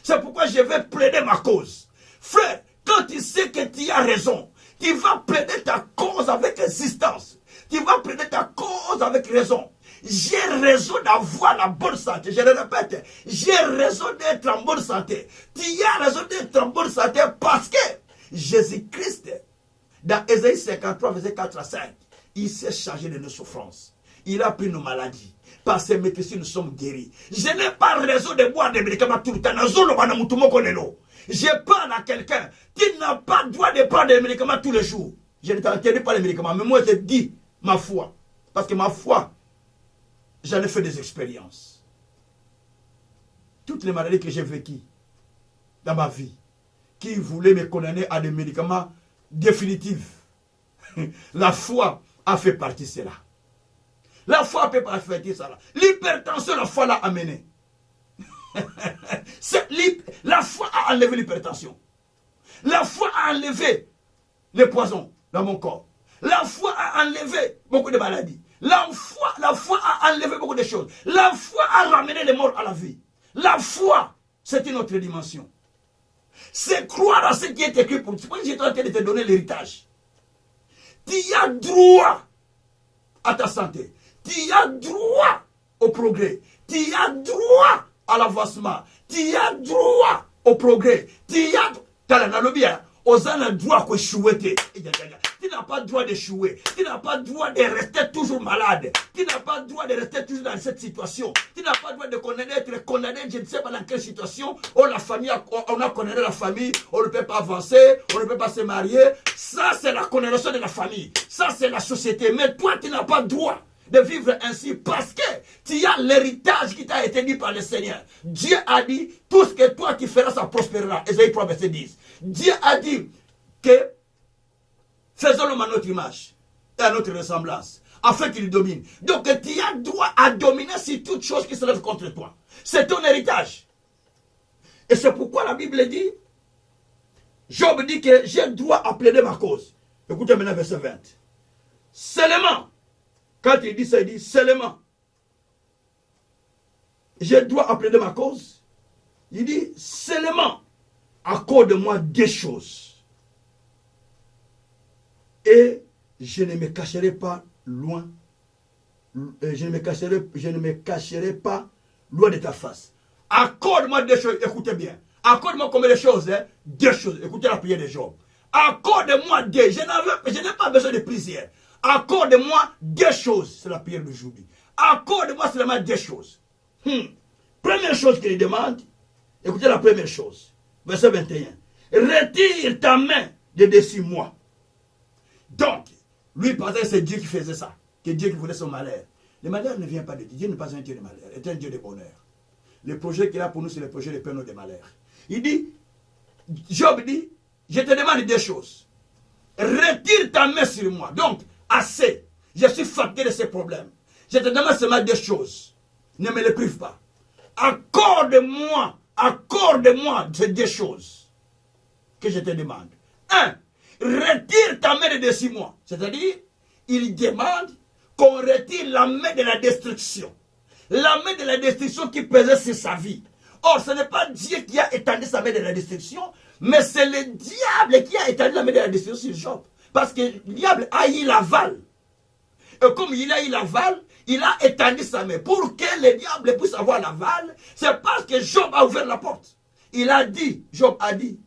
C'est pourquoi je vais plaider ma cause. Frère, quand tu sais que tu as raison, tu vas plaider ta cause avec insistance. Tu vas plaider ta cause avec raison. j'ai raison d'avoir la bonne santé. Je le répète, j'ai raison d'être en bonne santé. Tu as raison d'être en bonne santé parce que Jésus-Christ, dans Ésaïe 53, verset 4 à 5, il s'est chargé de nos souffrances. Il a pris nos maladies. Par ses médecins, nous sommes guéris. Je n'ai pas raison de boire des médicaments tout le temps. Je parle à quelqu'un qui n'a pas le droit de prendre des médicaments tous les jours. Je ne t'entendais pas les médicaments, mais moi je dis ma foi. Parce que ma foi, j'en ai fait des expériences. Toutes les maladies que j'ai vécues dans ma vie, qui voulaient me condamner à des médicaments définitifs, la foi a fait partie de cela. La foi peut pas faire ça. L'hypertension, la foi l'a amené. La foi a enlevé l'hypertension. La foi a enlevé les poisons dans mon corps. La foi a enlevé beaucoup de maladies. La foi a enlevé beaucoup de choses. La foi a ramené les morts à la vie. La foi, c'est une autre dimension. C'est croire à ce qui est écrit pour toi. J'étais en train de te donner l'héritage. Tu as droit à ta santé. Tu as droit au progrès. Tu as droit à l'avancement. Tu as droit au progrès. Tu as droit d'échouer. Tu n'as pas le droit d'échouer. Tu n'as pas le droit de rester toujours malade. Tu n'as pas le droit de rester toujours dans cette situation. Tu n'as pas le droit d'être condamné, je ne sais pas dans quelle situation. On a condamné la famille, on ne peut pas avancer, on ne peut pas se marier. Ça, c'est la condamnation de la famille. Ça, c'est la société. Mais toi, tu n'as pas le droit de vivre ainsi parce que tu as l'héritage qui t'a été dit par le Seigneur. Dieu a dit, tout ce que toi tu feras, ça prospérera. Ésaïe 3, verset 10. Dieu a dit que faisons-le à notre image et à notre ressemblance, afin qu'il domine. Donc tu as droit à dominer sur toute chose qui se lève contre toi. C'est ton héritage. Et c'est pourquoi la Bible dit, Job dit que j'ai droit à plaider ma cause. Écoutez maintenant verset 20. Seulement, quand il dit ça, il dit seulement, j'ai droit à plaider ma cause. Il dit seulement, accorde-moi des choses. Et je ne me cacherai pas loin. Je ne me cacherai pas loin de ta face. Accorde-moi des choses. Écoutez bien. Accorde-moi combien de choses, hein? Deux choses. Écoutez la prière de Job. Accorde-moi des. Je n'ai pas besoin de prière. Accorde-moi des choses. C'est la prière de Job. Accorde-moi seulement des choses. Première chose qu'il demande. Écoutez la première chose. Verset 21. Retire ta main de dessus moi. Donc, lui pensait que c'est Dieu qui faisait ça. Que Dieu qui voulait son malheur. Le malheur ne vient pas de Dieu. Dieu n'est pas un Dieu de malheur. Il est un Dieu de bonheur. Le projet qu'il a pour nous, c'est le projet de paix, non de malheur. Il dit, Job dit, je te demande des choses. Retire ta main sur moi. Donc, assez. Je suis fatigué de ces problèmes. Je te demande seulement des choses. Ne me les prive pas. Accorde-moi ces deux choses que je te demande. 1. Retire ta main de dessus moi. C'est-à-dire, il demande qu'on retire la main de la destruction. La main de la destruction qui pesait sur sa vie. Or, ce n'est pas Dieu qui a étendu sa main de la destruction, mais c'est le diable qui a étendu la main de la destruction sur Job. Parce que le diable a eu l'aval. Et comme il a eu l'aval, il a étendu sa main. Pour que le diable puisse avoir l'aval, c'est parce que Job a ouvert la porte. Job a dit,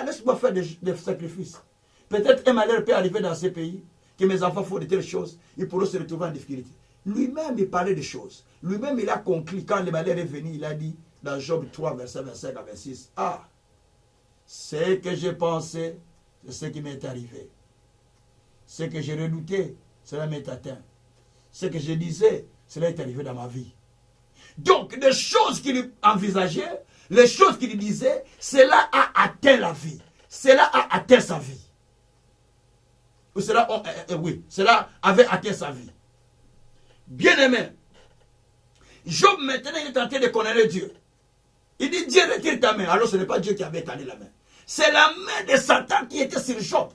laisse-moi faire des sacrifices. Peut-être un malheur peut arriver dans ce pays, que mes enfants font de telles choses, ils pourront se retrouver en difficulté. Lui-même, il parlait des choses. Lui-même, il a conclu, quand le malheur est venu, il a dit, dans Job 3, verset 25 à 26, ce que j'ai pensé, c'est ce qui m'est arrivé. Ce que j'ai redouté, cela m'est atteint. Ce que je disais, cela est arrivé dans ma vie. Donc, les choses qu'il envisageait, les choses qu'il disait, cela a atteint la vie. Cela a atteint sa vie. Ou cela, cela avait atteint sa vie. Bien-aimé, Job maintenant il est en train de connaître Dieu. Il dit, Dieu retire ta main. Alors ce n'est pas Dieu qui avait étendu la main. C'est la main de Satan qui était sur Job.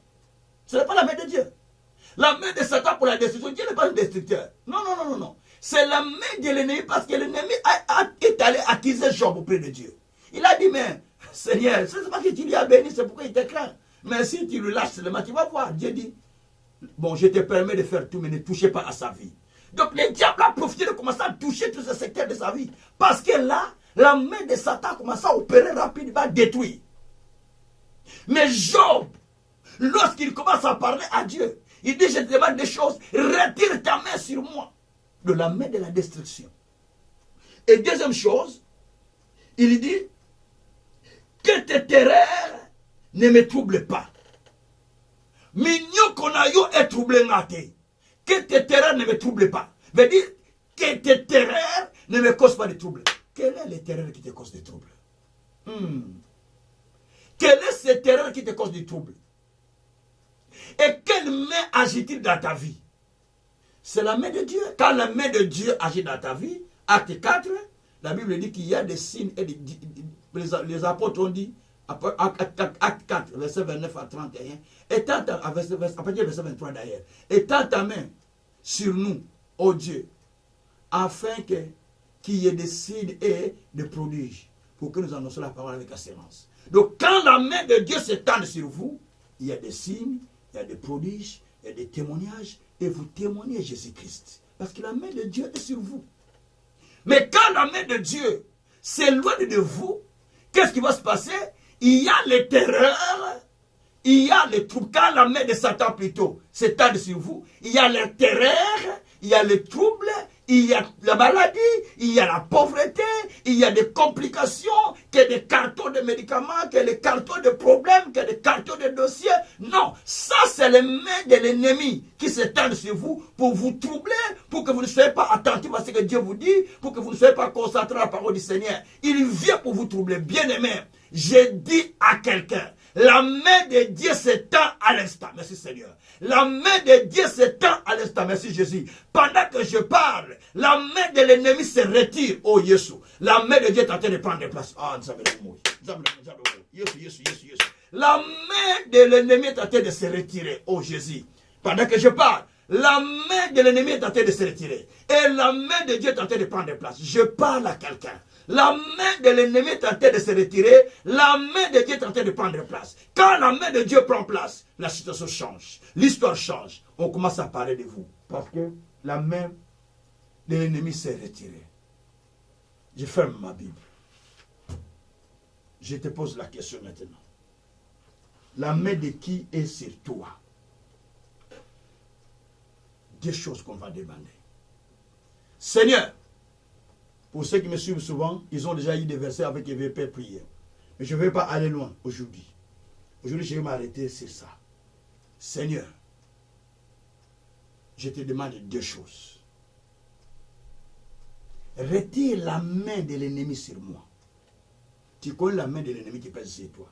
Ce n'est pas la main de Dieu. La main de Satan pour la destruction. Dieu n'est pas un destructeur. Non. C'est la main de l'ennemi parce que l'ennemi est allé accuser Job auprès de Dieu. Il a dit, mais Seigneur, ce n'est pas que tu lui as béni, c'est pourquoi il te craint. Mais si tu le lâches seulement, tu vas voir. Dieu dit, bon, je te permets de faire tout, mais ne touchez pas à sa vie. Donc le diable a profité de commencer à toucher tous ces secteurs de sa vie. Parce que là, la main de Satan commence à opérer rapidement, à détruire. Mais Job, lorsqu'il commence à parler à Dieu, il dit, je te demande des choses, retire ta main sur moi. De la main de la destruction. Et deuxième chose, il dit, que tes terreurs ne me troublent pas. Mignon qu'on a eu est troublé ngate. Que tes terreurs ne me troublent pas. Veut dire que tes terreurs ne me causent pas de troubles. Quelle est les terreurs qui te causent des troubles? Quelle est cette terreur qui te cause du trouble? Et quelle main agit-il dans ta vie? C'est la main de Dieu. Quand la main de Dieu agit dans ta vie, acte 4, la Bible dit qu'il y a des signes et les apôtres ont dit, acte 4, verset 29 à 31, à partir du verset 23 d'ailleurs, étends ta main sur nous, ô Dieu, afin qu'il y ait des signes et des prodiges, pour que nous annoncions la parole avec assurance. Donc quand la main de Dieu s'étend sur vous, il y a des signes, il y a des prodiges, il y a des témoignages, et vous témoignez Jésus-Christ. Parce que la main de Dieu est sur vous. Mais quand la main de Dieu s'éloigne de vous, qu'est-ce qui va se passer? Il y a les terreurs, il y a les troubles. Quand la main de Satan plutôt s'étend sur vous, il y a les terreurs, il y a les troubles, il y a la maladie, il y a la pauvreté, il y a des complications, que des cartons de médicaments, que des cartons de problèmes, que des cartons de dossiers. Non, ça c'est les mains de l'ennemi qui s'étendent sur vous pour vous troubler, pour que vous ne soyez pas attentifs à ce que Dieu vous dit, pour que vous ne soyez pas concentrés à la parole du Seigneur. Il vient pour vous troubler. Bien-aimé, j'ai dit à quelqu'un, la main de Dieu s'étend à l'instant. Merci Seigneur. La main de Dieu s'étend à l'instant. Merci Jésus. Pendant que je parle, la main de l'ennemi se retire. Oh Jésus. La main de Dieu est en train de prendre place. Ah, la main de l'ennemi est en train de se retirer. Oh Jésus. Pendant que je parle, la main de l'ennemi est en train de se retirer. Et la main de Dieu est en train de prendre place. Je parle à quelqu'un. La main de l'ennemi est en train de se retirer. La main de Dieu est en train de prendre place. Quand la main de Dieu prend place, la situation change. L'histoire change. On commence à parler de vous. Parce que la main de l'ennemi s'est retirée. Je ferme ma Bible. Je te pose la question maintenant. La main de qui est sur toi? Des choses qu'on va demander. Seigneur, pour ceux qui me suivent souvent, ils ont déjà eu des versets avec les VP prières. Mais je ne vais pas aller loin aujourd'hui. Aujourd'hui, je vais m'arrêter sur ça. Seigneur, je te demande deux choses. Retire la main de l'ennemi sur moi. Tu connais la main de l'ennemi qui pèse sur toi.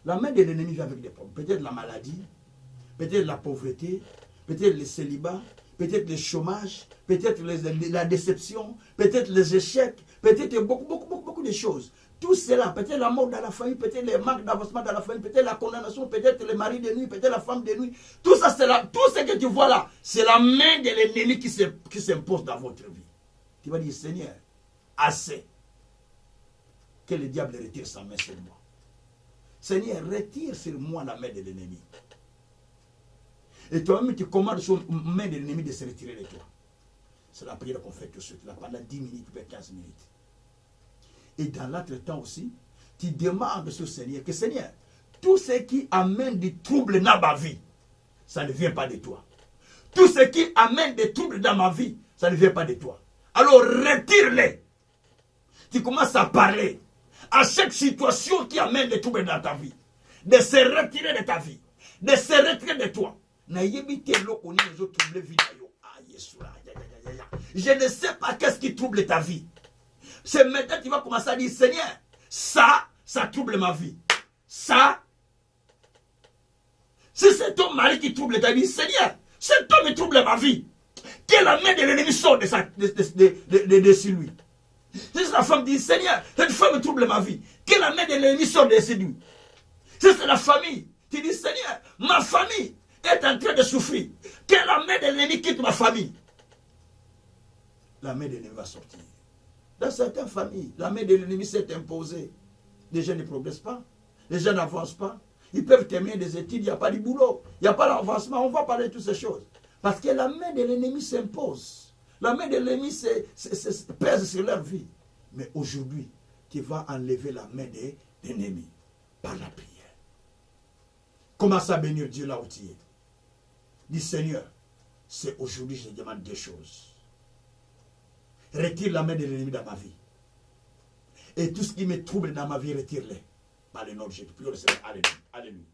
La main de l'ennemi vient avec des problèmes. Peut-être la maladie, peut-être la pauvreté, peut-être le célibat, peut-être le chômage, peut-être la déception, peut-être les échecs, peut-être beaucoup de choses. Tout cela, peut-être la mort dans la famille, peut-être le manque d'avancement dans la famille, peut-être la condamnation, peut-être le mari de nuit, peut-être la femme de nuit. Tout ça, c'est là, tout ce que tu vois là, c'est la main de l'ennemi qui s'impose dans votre vie. Tu vas dire, Seigneur, assez. Que le diable retire sa main sur moi. Seigneur, retire sur moi la main de l'ennemi. Et toi-même, tu commandes sur la main de l'ennemi de se retirer de toi. C'est la prière qu'on fait tout de suite, là, pendant 10 minutes, peut-être 15 minutes. Et dans l'autre temps aussi, tu demandes au Seigneur que Seigneur, tout ce qui amène des troubles dans ma vie, ça ne vient pas de toi. Tout ce qui amène des troubles dans ma vie, ça ne vient pas de toi. Alors retire-les. Tu commences à parler à chaque situation qui amène des troubles dans ta vie, de se retirer de ta vie, de se retirer de toi. Je ne sais pas qu'est-ce qui trouble ta vie. C'est maintenant que tu vas commencer à dire, Seigneur, ça trouble ma vie. Ça, si c'est ton mari qui trouble ta vie, Seigneur, cet homme trouble ma vie. Que la main de l'ennemi sort de lui. Si la femme dit, Seigneur, cette femme trouble ma vie. Que la main de l'ennemi sort de lui. Si c'est la famille, tu dis, Seigneur, ma famille est en train de souffrir. Que la main de l'ennemi quitte ma famille. La main de l'ennemi va sortir. Dans certaines familles, la main de l'ennemi s'est imposée. Les gens ne progressent pas. Les gens n'avancent pas. Ils peuvent terminer des études, il n'y a pas de boulot. Il n'y a pas d'avancement. On va parler de toutes ces choses. Parce que la main de l'ennemi s'impose. La main de l'ennemi pèse sur leur vie. Mais aujourd'hui, tu vas enlever la main de l'ennemi par la prière. Commence à bénir Dieu là où tu es. Dis Seigneur, c'est aujourd'hui je demande deux choses. Retire la main de l'ennemi dans ma vie. Et tout ce qui me trouble dans ma vie, retire-les. Par le nom de Jésus. Alléluia. Alléluia.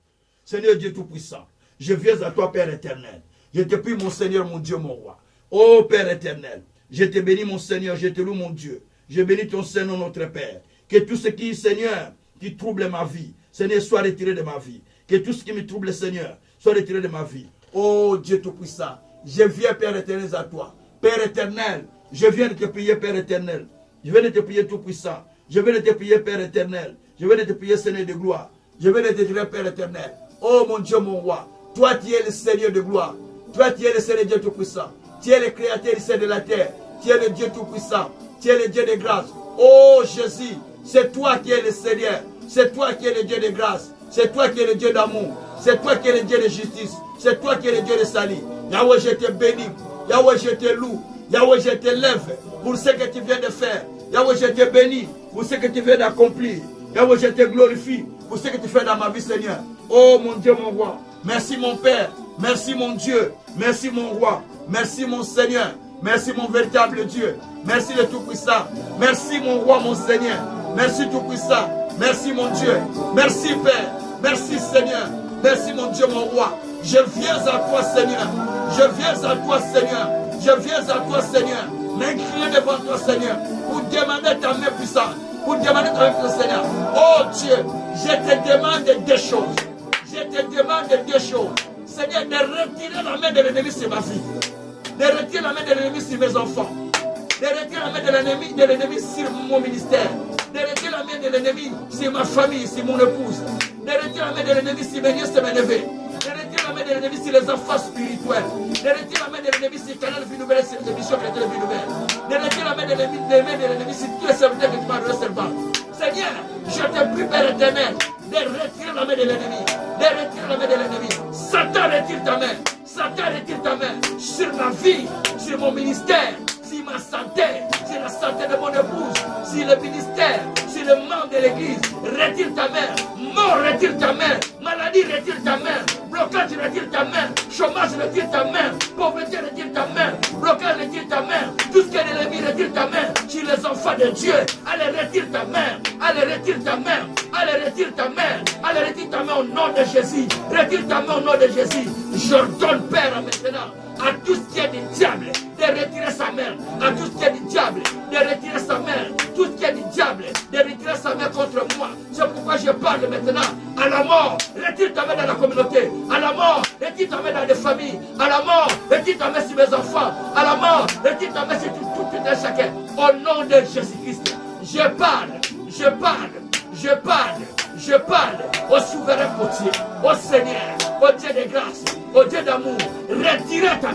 Seigneur Dieu Tout-Puissant, je viens à toi, Père éternel. Je te prie, mon Seigneur, mon Dieu, mon roi. Ô Père éternel, je te bénis, mon Seigneur, je te loue, mon Dieu. Je bénis ton Seigneur, notre Père. Que tout ce qui, Seigneur, qui trouble ma vie, Seigneur, soit retiré de ma vie. Que tout ce qui me trouble, Seigneur, soit retiré de ma vie. Ô Dieu Tout-Puissant, je viens, Père éternel, à toi. Père éternel, je viens de te prier, Père éternel. Je viens de te prier, Tout-Puissant. Je viens de te prier, Père éternel. Je viens de te prier, Seigneur de gloire. Je viens de te prier, Père éternel. Oh mon Dieu, mon roi. Toi, tu es le Seigneur de gloire. Toi, tu es le Seigneur Dieu Tout-Puissant. Tu es le Créateur du ciel de la terre. Tu es le Dieu Tout-Puissant. Tu es le Dieu de grâce. Oh Jésus, c'est toi qui es le Seigneur. C'est toi qui es le Dieu de grâce. C'est toi qui es le Dieu d'amour. C'est toi qui es le Dieu de justice. C'est toi qui es le Dieu de salut. Yahweh, je te bénis. Yahweh, je te loue. Yahweh, je te lève pour ce que tu viens de faire. Yahweh, je te bénis pour ce que tu viens d'accomplir. Yahweh, je te glorifie pour ce que tu fais dans ma vie, Seigneur. Oh mon Dieu, mon roi. Merci mon Père. Merci mon Dieu. Merci mon roi. Merci mon Seigneur. Merci mon véritable Dieu. Merci le Tout-Puissant. Merci mon roi, mon Seigneur. Merci Tout-Puissant. Merci mon Dieu. Merci Père. Merci Seigneur. Merci mon Dieu, mon roi. Je viens à toi, Seigneur. Je viens à toi, Seigneur. Je viens à toi, Seigneur. M'incliner devant toi, Seigneur. Pour demander ta main puissante. Pour demander ta main puissante, Seigneur. Oh Dieu, je te demande deux choses. Je te demande deux choses. Seigneur, de retirer la main de l'ennemi sur ma vie. De retirer la main de l'ennemi sur mes enfants. De retirer la main de l'ennemi sur mon ministère. De retirer la main de l'ennemi sur ma famille, sur mon épouse. De retirer la main de l'ennemi sur mes nièces et mes neveux. De retirer la main de l'ennemi sur les enfants spirituels. De retirer la main de l'ennemi sur Canal Vie Nouvelle, sur les émissions de Vie Nouvelle. De retirer la main de l'ennemi sur tous les serviteurs que tu m'as donné servant. Seigneur, je te prie, Père éternel, de retirer la main de l'ennemi. De retirer la main de l'ennemi. Satan, retire ta main. Satan, retire ta main sur ma vie, sur mon ministère, sur ma santé, sur la santé de mon épouse, sur le ministère, sur le membre de l'église. Retire ta main. Mort, retire ta main. Maladie, retire ta main. Blocage, retire ta main. Chômage, retire ta main. Pauvreté, retire ta main. Blocage, retire ta main. Tout ce qui est l'ennemi, retire ta main. Sur les enfants de Dieu, allez, retire ta main. Allez, retire ta main. Allez, retire ta main. Allez, retire ta main au nom de Jésus. Retire ta main au nom de Jésus. J'ordonne, Père, maintenant, à tout ce qui est du diable, de retirer sa main. À tout ce qui est du diable, de retirer sa main. Tout ce qui est du diable, de retirer sa main contre moi. C'est pourquoi je parle maintenant à la mort. Retire ta main dans la communauté. À la mort, retire ta main dans les familles. À la mort, retire ta main sur mes enfants. À la mort, retire ta main sur tout un chacun. Au nom de Jésus-Christ, je parle, je parle, je parle. Je parle au souverain potier, au Seigneur, au Dieu de grâce, au Dieu d'amour. Retirez ta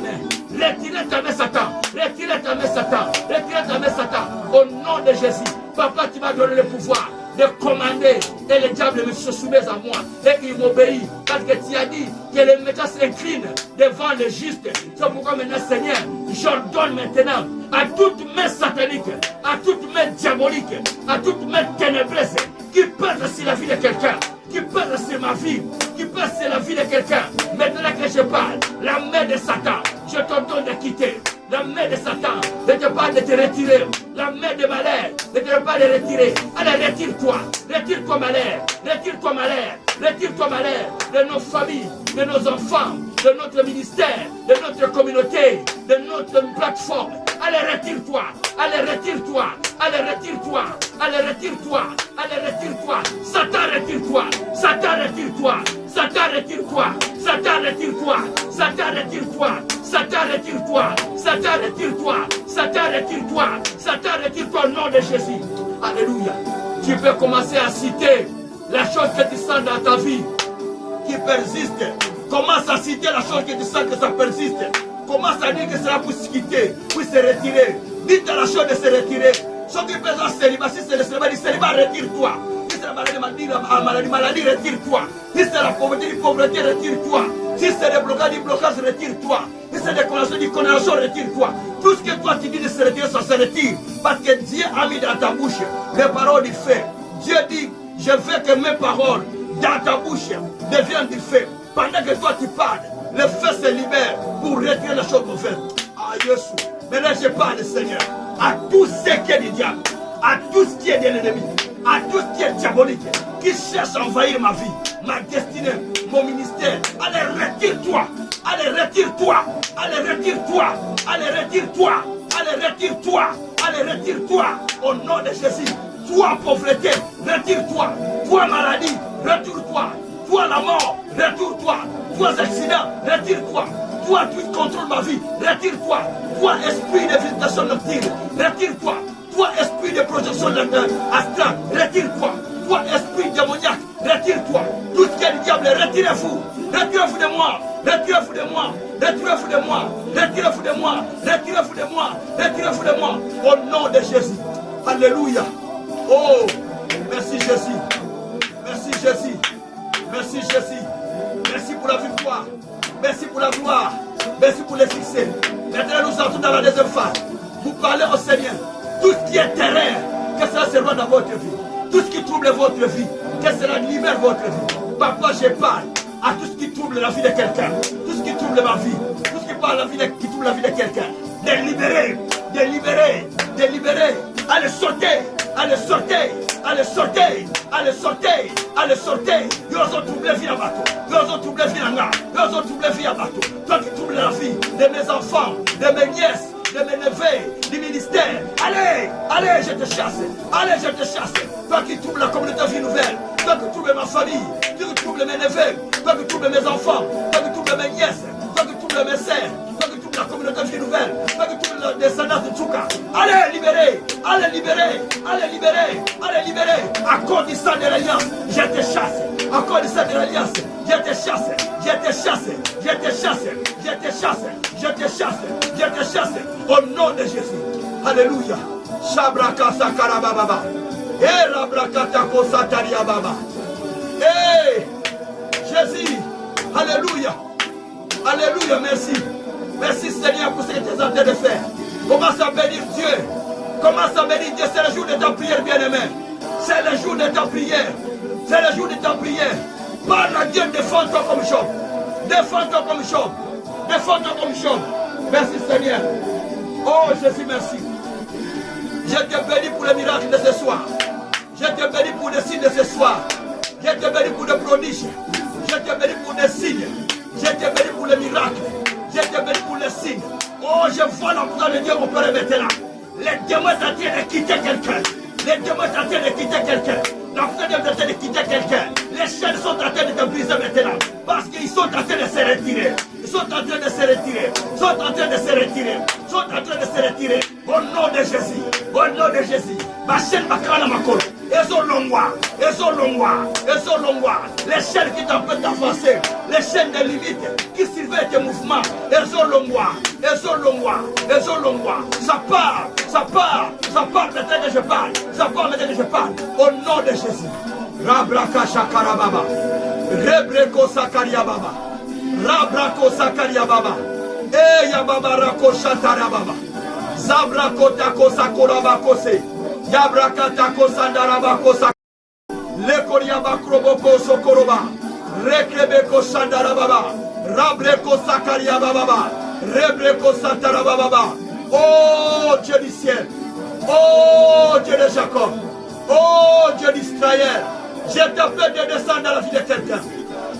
main, Satan. Retirez ta main, Satan. Retirez ta main, Satan. Au nom de Jésus, Papa, tu m'as donné le pouvoir de commander et le diable se soumet à moi et il m'obéit parce que tu as dit que les médias s'inclinent devant le juste. C'est pourquoi maintenant, Seigneur, j'ordonne maintenant à toute main satanique, à toute main diabolique, à toute main ténébreuse qui pèse sur la vie de quelqu'un, qui pèse sur ma vie, qui pèse sur la vie de quelqu'un. Maintenant que je parle, la main de Satan, je t'ordonne de quitter. La main de Satan, ne te parle de te retirer. La main de malheur, ne te parle de retirer. Allez, retire-toi. Retire-toi malheur. Retire-toi malheur. Retire-toi malheur de nos familles, de nos enfants, de notre ministère, de notre communauté, de notre plateforme. Allez, retire-toi. Allez, retire-toi. Allez, retire-toi. Allez, retire-toi. Allez, retire-toi. Satan, retire-toi. Satan, retire-toi. Satan, retire-toi. Satan, retire-toi. Satan, retire-toi. Satan, retire-toi. Satan, retire-toi. Satan, retire-toi. Satan, retire-toi au nom de Jésus. Alléluia. Tu peux commencer à citer la chose que tu sens dans ta vie qui persiste. Commence à citer la chose que tu sens que ça persiste. Commence à dire que cela peut se quitter, puis se retirer. Dites à la chose de se retirer. Ceux qui pèsent en célibat, si c'est le célibat, retire-toi. Si c'est la maladie, retire-toi. Si c'est la pauvreté, retire-toi. Si c'est des blocages, du blocage, retire-toi. Si c'est des condamnations, du condamnation, retire-toi. Tout ce que toi tu dis de se retirer, ça se retire. Parce que Dieu a mis dans ta bouche les paroles du fait. Dieu dit, je veux que mes paroles dans ta bouche deviennent du fait. Pendant que toi tu parles, le feu se libère pour retirer les choses mauvaises. Ah, Jésus. Maintenant je parle, Seigneur, à tout ce qui est du diable, à tout ce qui est de l'ennemi, à tout ce qui est diabolique, qui cherche à envahir ma vie, ma destinée, mon ministère. Allez, retire-toi. Allez, retire-toi. Allez, retire-toi. Allez, retire-toi. Allez, retire-toi. Allez, retire-toi. Au nom de Jésus. Toi, pauvreté, retire-toi. Toi, maladie, retire-toi. Toi, la mort, retire-toi. Toi, accident, retire-toi. Toi, tu contrôles ma vie, retire-toi. Toi, esprit de visitation nocturne, retire-toi. Toi, esprit de projection astrale, retire-toi. Toi, esprit démoniaque, retire-toi. Tout ce qui est du diable, retirez-vous. Retirez-vous de moi. Retirez-vous de moi. Retirez-vous de moi. Retirez-vous de moi. Retirez-vous de moi. Retirez-vous de moi. Au nom de Jésus. Alléluia. Oh, merci Jésus. Merci Jésus. Merci Jésus. Merci pour la victoire. Merci pour la gloire. Merci pour le succès. Maintenant, nous entrons dans la deuxième phase. Vous parlez au Seigneur. Tout ce qui est terreur, que cela se rende dans votre vie. Tout ce qui trouble votre vie, que cela libère votre vie. Papa, je parle à tout ce qui trouble la vie de quelqu'un. Tout ce qui trouble ma vie. Tout ce qui parle qui trouble la vie de quelqu'un. De libérer, de libérer, de libérer. Allez, sortez, allez, sortez, allez, sortez, allez, sortez, allez, sortez. Ils ont troublé la vie à bateau. Ils ont troublé la vie à nga. Ils ont troublé la vie à bateau. Toi qui troubles la vie de mes enfants, de mes nièces, de mes neveux, du ministère. Allez, allez, je te chasse. Allez, je te chasse. Toi qui troubles la communauté vie nouvelle. Toi qui troubles ma famille. Toi qui troubles mes neveux. Toi qui troubles mes enfants. Toi qui troubles mes nièces. Toi qui troubles mes sœurs. Toi qui troubles la communauté vie nouvelle. Toi qui troubles la descendance de Tchouka. Allez, libérez. Allez, libérez. Allez, libérez. Allez, libérez. À cause du sang de l'alliance, je te chasse. À cause du sang de l'alliance, je te chasse. Je te chasse. Je te chasse. Je te chasse. Je te chasse. Je te chasse. Au nom de Jésus. Alléluia. Shabraka sakarababa. Eh rabrakata kosataria baba. Eh Jésus. Alléluia. Alléluia. Merci. Merci Seigneur pour ce que tu es en train de faire. Commence à bénir Dieu. Commence à bénir Dieu. C'est le jour de ta prière, bien-aimé. C'est le jour de ta prière. C'est le jour de ta prière. Parle à Dieu, défends-toi comme Job. Défends-toi comme Job. Défends-toi comme Job. Merci Seigneur. Oh Jésus, merci. Je te bénis pour les miracles de ce soir. Je te bénis pour les signes de ce soir. Je te bénis pour les prodiges. Je te bénis pour les signes. Je te bénis pour les miracles. Je te bénis pour les signes. Oh, je vois la puissance de Dieu opérer maintenant. Les démons sont en train de quitter quelqu'un. Les démons sont en train de quitter quelqu'un. La puissance de Dieu est en train de quitter quelqu'un. Les chaînes sont en train de te briser maintenant. Parce qu'ils sont en train de se retirer. Ils sont en train de se retirer. Ils sont en train de se retirer. Ils sont en train de se retirer. Au nom de Jésus. Au nom de Jésus. Ma chaîne m'a créé ma colo. Ils sont longues. Ils sont longues. Ils sont longues. Les chaînes qui t'empêchent d'avancer. Les chaînes de limites qui surveillent tes mouvements. Elles sont longues. Elles sont longues. Elles sont longues. Ça part. Ça part. Ça part maintenant que je parle. Ça part maintenant que je parle. Au nom de Jésus. Rabraka Shakara Baba. Rebreko Sakaria Baba. Rabrako Sakaria Baba. Eya Baba Rako Shatara Baba. Zabrako Tako Sakora Bakose. Yabraka Tako Sandara Bakosa. Lekoria Bakroboko Sokoroba. Rekrebeko Sandara Baba. Rabreko Sakaria Baba. Rebreko Santara Baba. Oh Dieu du ciel. Oh Dieu de Jacob. Oh Dieu d'Israël. Je t'appelle de descendre dans la vie de quelqu'un.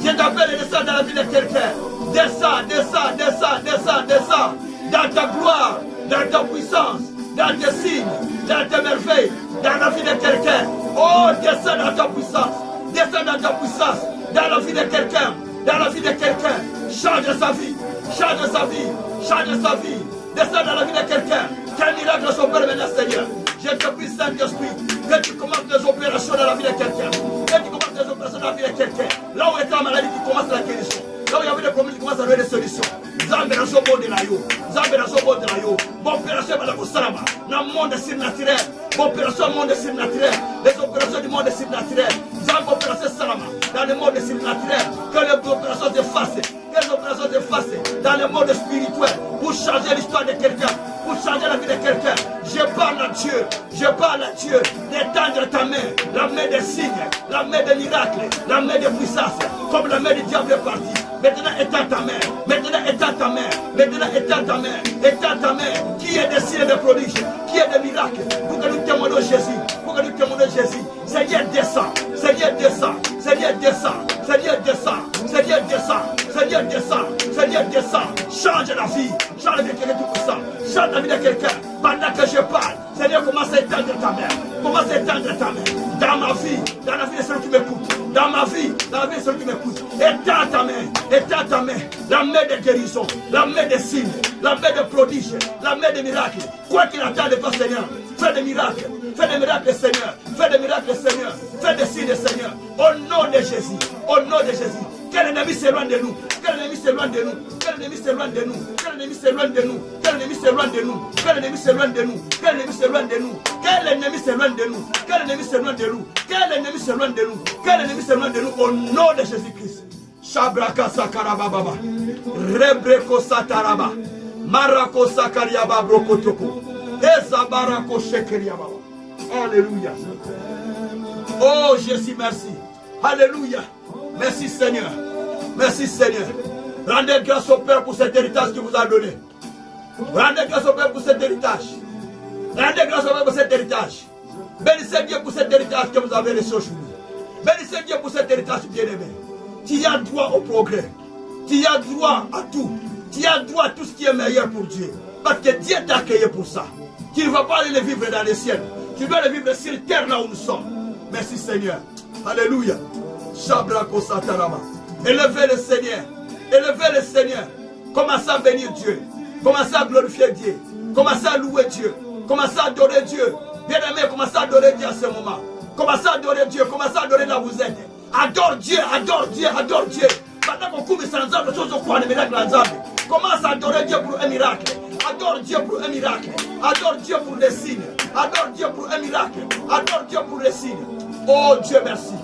Je t'appelle de descendre dans la vie de quelqu'un. Descends, descends, descends, descends, descends. Dans ta gloire, dans ta puissance, dans tes signes, dans tes merveilles, dans la vie de quelqu'un. Oh, descends dans ta puissance. Descends dans ta puissance. Dans la vie de quelqu'un. Dans la vie de quelqu'un. Change sa vie. Change sa vie. Change sa vie. Descends dans la vie de quelqu'un. Quel miracle s'opère maintenant, Seigneur. Je te prie, Saint-Esprit, que tu commences des opérations dans la vie de quelqu'un. Que tu commences des opérations dans la vie de quelqu'un. Là où est la maladie, tu commences la guérison. Là où il y avait des problèmes, tu commences à donner des solutions. Zambération bon de la yo. Zambération bon de la yo. Bon opération dans la Salama. Dans le monde surnaturel. Bon opération monde surnaturel. Les opérations du monde surnaturel. Zambé opération Salama. Dans le monde surnaturel. Que les opérations s'effacent. Que les passer dans le monde spirituel pour changer l'histoire de quelqu'un, pour changer la vie de quelqu'un. Je parle à Dieu, je parle à Dieu d'étendre ta main, la main des signes, la main des miracles, la main des puissances, comme la main du diable est partie. Maintenant étends ta main, maintenant étends ta main, maintenant étends ta main, étends ta main, qui est des signes de prodiges, qui est des miracles, pour que nous témoignons Jésus, pour que nous témoignons Jésus. Seigneur descend, Seigneur descend, Seigneur descend, Seigneur descend, Seigneur descend, Seigneur descend, Seigneur descend, change la vie de quelqu'un tout puissant, change la vie de quelqu'un, pendant que je parle, Seigneur commence à étendre ta main, commence à étendre ta main, dans ma vie, dans la vie de celui qui m'écoute, dans ma vie, dans la vie de celui qui m'écoute, étends ta main, la main de guérison, la main des signes, la main de prodiges, la main des miracles, quoi qu'il attend de toi Seigneur, fais des miracles, Seigneur, fais des miracles Seigneur, fais des signes Seigneur, au nom de Jésus, au nom de Jésus. Quel ennemi s'éloigne de nous, quel ennemi s'éloigne de nous, quel ennemi s'éloigne de nous, quel ennemi s'éloigne de nous, quel ennemi s'éloigne de nous, quel ennemi s'éloigne de nous, quel ennemi s'éloigne de nous, quel ennemi s'éloigne de nous, quel ennemi s'éloigne de nous, quel ennemi s'éloigne de nous, quel ennemi s'éloigne de nous, au nom de Jésus-Christ. Shabraka sakaraba baba, rebreko sataraba, marako sakariaba brokotoko, ezabarako shekeriaba. Alléluia. Oh Jésus, merci. Alléluia. Merci Seigneur. Merci Seigneur. Rendez grâce au Père pour cet héritage qu'il vous a donné. Rendez grâce au Père pour cet héritage. Rendez grâce au Père pour cet héritage. Bénissez Dieu pour cet héritage que vous avez reçu aujourd'hui. Bénissez Dieu pour cet héritage bien-aimé. Tu as droit au progrès. Tu as droit à tout. Tu as droit à tout ce qui est meilleur pour Dieu. Parce que Dieu t'a accueilli pour ça. Tu ne vas pas aller le vivre dans les ciels. Tu dois le vivre sur terre là où nous sommes. Merci Seigneur. Alléluia. Shabrako satarama. Élevez le Seigneur. Élevez le Seigneur. Commencez à bénir Dieu. Commencez à glorifier Dieu. Commencez à louer Dieu. Commencez à adorer Dieu. Bien-aimé, commencez à adorer Dieu à ce moment. Commencez à adorer Dieu. Commencez à adorer là où vous êtes. Adore Dieu, adore Dieu, adore Dieu. Pendant qu'on coupe sans âme, choses au coin de miracle en âme. Commence à adorer Dieu pour un miracle. Adore Dieu pour un miracle. Adore Dieu pour des signes. Adore Dieu pour un miracle. Adore Dieu pour des signes. Oh Dieu, merci.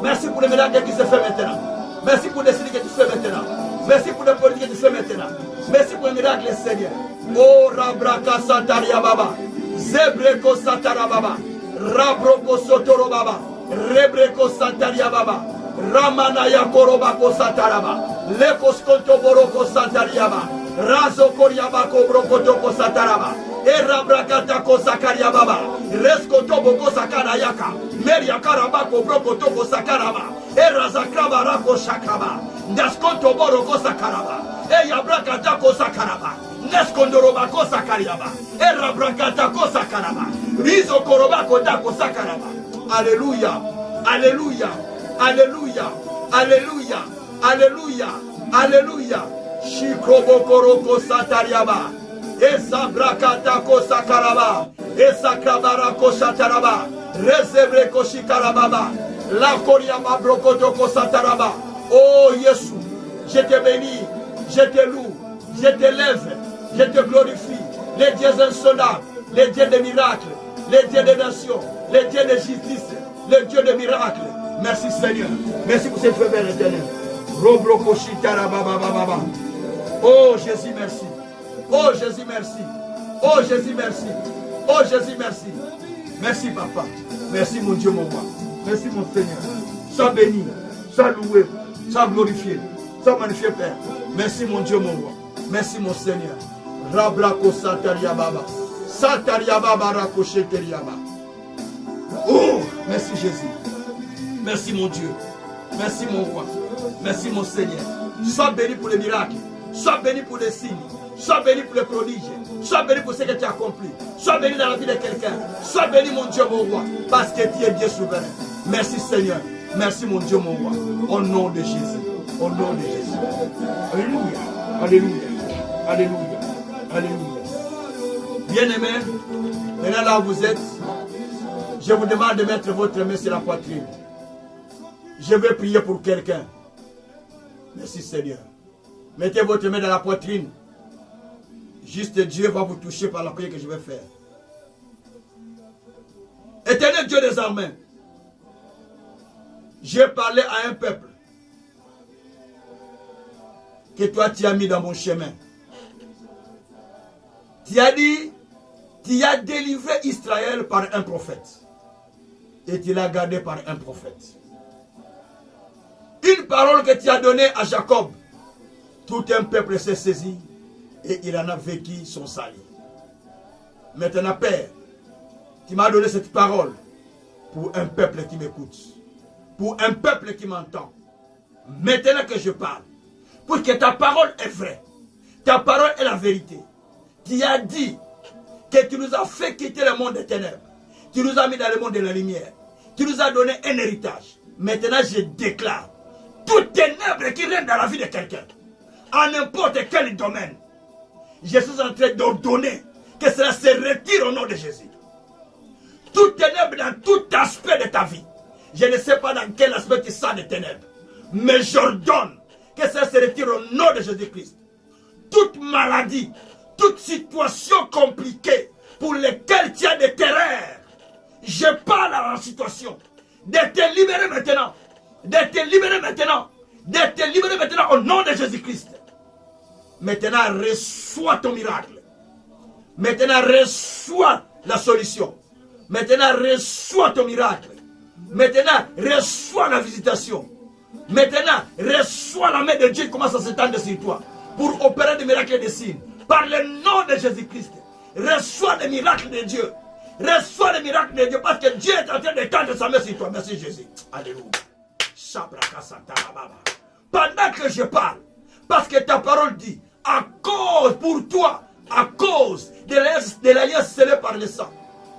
Merci pour les miracles qui se fait maintenant. Merci pour les signes que tu fais maintenant. Merci pour les politiques que tu fais maintenant. Merci pour les miracles, Seigneur. Oh Rabraka Sataria Baba. Zebreko Satara Baba. Rabroko Sotoro Baba. Rebreko Sataria Baba. Ramanaya Korobako Sataraba. Lekos Kontoboroko Satariaba. Razo Koriabako Brokotoko Sataraba. Erabrakatako Sakariababa. Reskotoboko Sakarayaka. Meria Karabako Brokotoko Sakaraba. Erazakrabarako Shakaba. Naskontoboroko Sakaraba. Eyabrakatako Sakaraba. Neskondorobako Sakariaba. Erabrakatako Sakaraba. Rizo Korobako Tako Sakaraba. Alléluia. Alléluia. Alléluia. Alléluia. Alléluia. Alléluia. Shikobokoroko Satariaba. Esa brakatako sakaraba. Esa krabarako sataraba. Rezebreko shikarababa. La koriaba brokotoko sataraba. Oh Jésus, je te bénis, je te loue, je t'élève, je te glorifie. Les dieux insondables, les dieux des miracles, les dieux des nations, les dieux de justice, les dieux des miracles. Merci Seigneur. Merci pour cette faveur éternelle. Robroko shikarababa baba. Oh Jésus, merci. Oh Jésus, merci. Oh Jésus, merci. Oh Jésus, merci. Merci Papa. Merci mon Dieu, mon roi. Merci mon Seigneur. Sois béni, sois loué, sois glorifié, sois magnifié Père. Merci mon Dieu, mon roi. Merci mon Seigneur. Rabrako Sataria Baba. Sataria Baba Rako Sheteriaba. Oh, merci Jésus. Merci mon Dieu. Merci mon roi. Merci mon Seigneur. Sois béni pour les miracles. Sois béni pour les signes. Sois béni pour les prodiges. Sois béni pour ce que tu as accompli. Sois béni dans la vie de quelqu'un. Sois béni mon Dieu, mon roi. Parce que tu es Dieu souverain. Merci Seigneur. Merci mon Dieu, mon roi. Au nom de Jésus. Au nom de Jésus. Alléluia. Alléluia. Alléluia. Alléluia. Bien-aimés, maintenant là où vous êtes, je vous demande de mettre votre main sur la poitrine. Je vais prier pour quelqu'un. Merci Seigneur. Mettez votre main dans la poitrine. Juste Dieu va vous toucher par la prière que je vais faire. Éternel Dieu des armées, j'ai parlé à un peuple que toi tu as mis dans mon chemin. Tu as dit, tu as délivré Israël par un prophète. Et tu l'as gardé par un prophète. Une parole que tu as donnée à Jacob, tout un peuple s'est saisi et il en a vécu son salut. Maintenant, Père, tu m'as donné cette parole pour un peuple qui m'écoute, pour un peuple qui m'entend. Maintenant que je parle, pour que ta parole est vraie, ta parole est la vérité. Tu as dit que tu nous as fait quitter le monde des ténèbres. Tu nous as mis dans le monde de la lumière. Tu nous as donné un héritage. Maintenant, je déclare toute ténèbre qui règne dans la vie de quelqu'un, en n'importe quel domaine, je suis en train d'ordonner que cela se retire au nom de Jésus. Toute ténèbre dans tout aspect de ta vie. Je ne sais pas dans quel aspect tu sens des ténèbres, mais j'ordonne que cela se retire au nom de Jésus-Christ. Toute maladie, toute situation compliquée pour laquelle tu as des terreurs, je parle à la situation de te libérer maintenant, de te libérer maintenant, de te libérer maintenant au nom de Jésus-Christ. Maintenant, reçois ton miracle. Maintenant, reçois la solution. Maintenant, reçois ton miracle. Maintenant, reçois la visitation. Maintenant, reçois la main de Dieu qui commence à s'étendre sur toi pour opérer des miracles et des signes. Par le nom de Jésus-Christ, reçois les miracles de Dieu. Reçois les miracles de Dieu parce que Dieu est en train d'étendre sa main sur toi. Merci Jésus. Alléluia. Pendant que je parle, parce que ta parole dit, à cause pour toi, à cause de l'alliance scellée par le sang,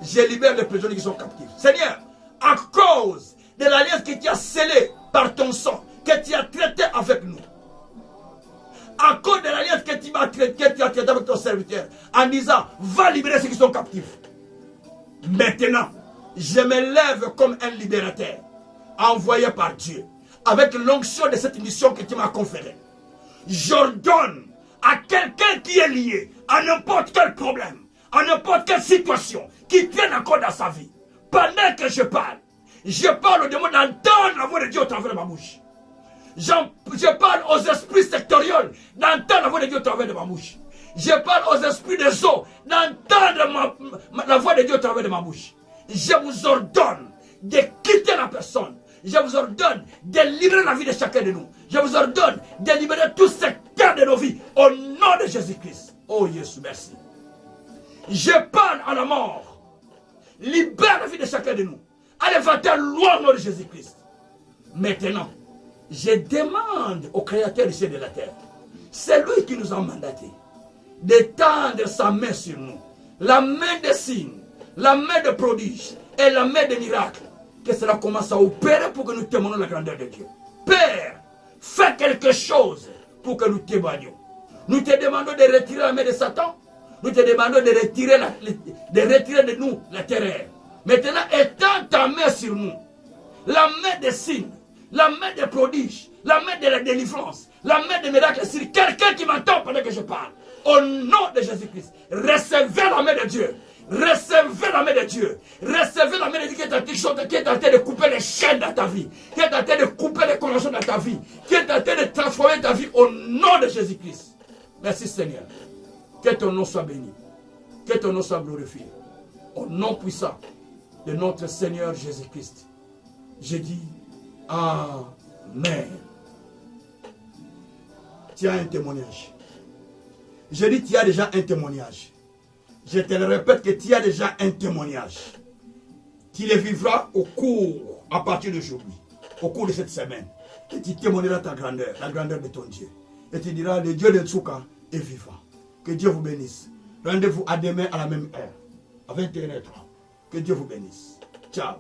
je libère les prisonniers qui sont captifs. Seigneur, à cause de l'alliance que tu as scellée par ton sang, que tu as traité avec nous, à cause de l'alliance que tu as traité avec ton serviteur, en disant, va libérer ceux qui sont captifs. Maintenant, je me lève comme un libérateur, envoyé par Dieu, avec l'onction de cette mission que tu m'as conférée. J'ordonne à quelqu'un qui est lié à n'importe quel problème, à n'importe quelle situation, qui tienne encore dans sa vie. Pendant que je parle au démon d'entendre la voix de Dieu au travers de ma bouche. Je parle aux esprits sectoriels d'entendre la voix de Dieu au travers de ma bouche. Je parle aux esprits des eaux d'entendre la voix de Dieu au travers de ma bouche. Je vous ordonne de quitter la personne. Je vous ordonne de libérer la vie de chacun de nous. Je vous ordonne de libérer tout secteur de nos vies au nom de Jésus-Christ. Oh Jésus, merci. Je parle à la mort. Libère la vie de chacun de nous. Allez, va-t'en loin au nom de Jésus-Christ. Maintenant, je demande au Créateur du ciel et de la terre, c'est lui qui nous a mandaté, d'étendre sa main sur nous. La main des signes, la main de prodiges et la main des miracles. Que cela commence à opérer pour que nous témoignons la grandeur de Dieu. Père, fais quelque chose pour que nous témoignions. Nous te demandons de retirer la main de Satan. Nous te demandons de retirer de nous la terreur. Maintenant, étends ta main sur nous. La main des signes, la main des prodiges, la main de la délivrance, la main des miracles sur quelqu'un qui m'entend pendant que je parle. Au nom de Jésus-Christ, recevez la main de Dieu. Recevez la main de Dieu. Recevez la main de Dieu qui est en train de couper les chaînes dans ta vie. Qui est en train de couper les connexions dans ta vie. Qui est en train de transformer ta vie au nom de Jésus-Christ. Merci Seigneur. Que ton nom soit béni. Que ton nom soit glorifié. Au nom puissant de notre Seigneur Jésus-Christ. Je dis Amen. Tu as un témoignage. Je dis tu as déjà un témoignage. Je te le répète que tu as déjà un témoignage. Tu le vivras à partir d'aujourd'hui, au cours de cette semaine. Et tu témoigneras ta grandeur, la grandeur de ton Dieu. Et tu diras, le Dieu de Tsuka est vivant. Que Dieu vous bénisse. Rendez-vous à demain à la même heure, à 21h30. Que Dieu vous bénisse. Ciao.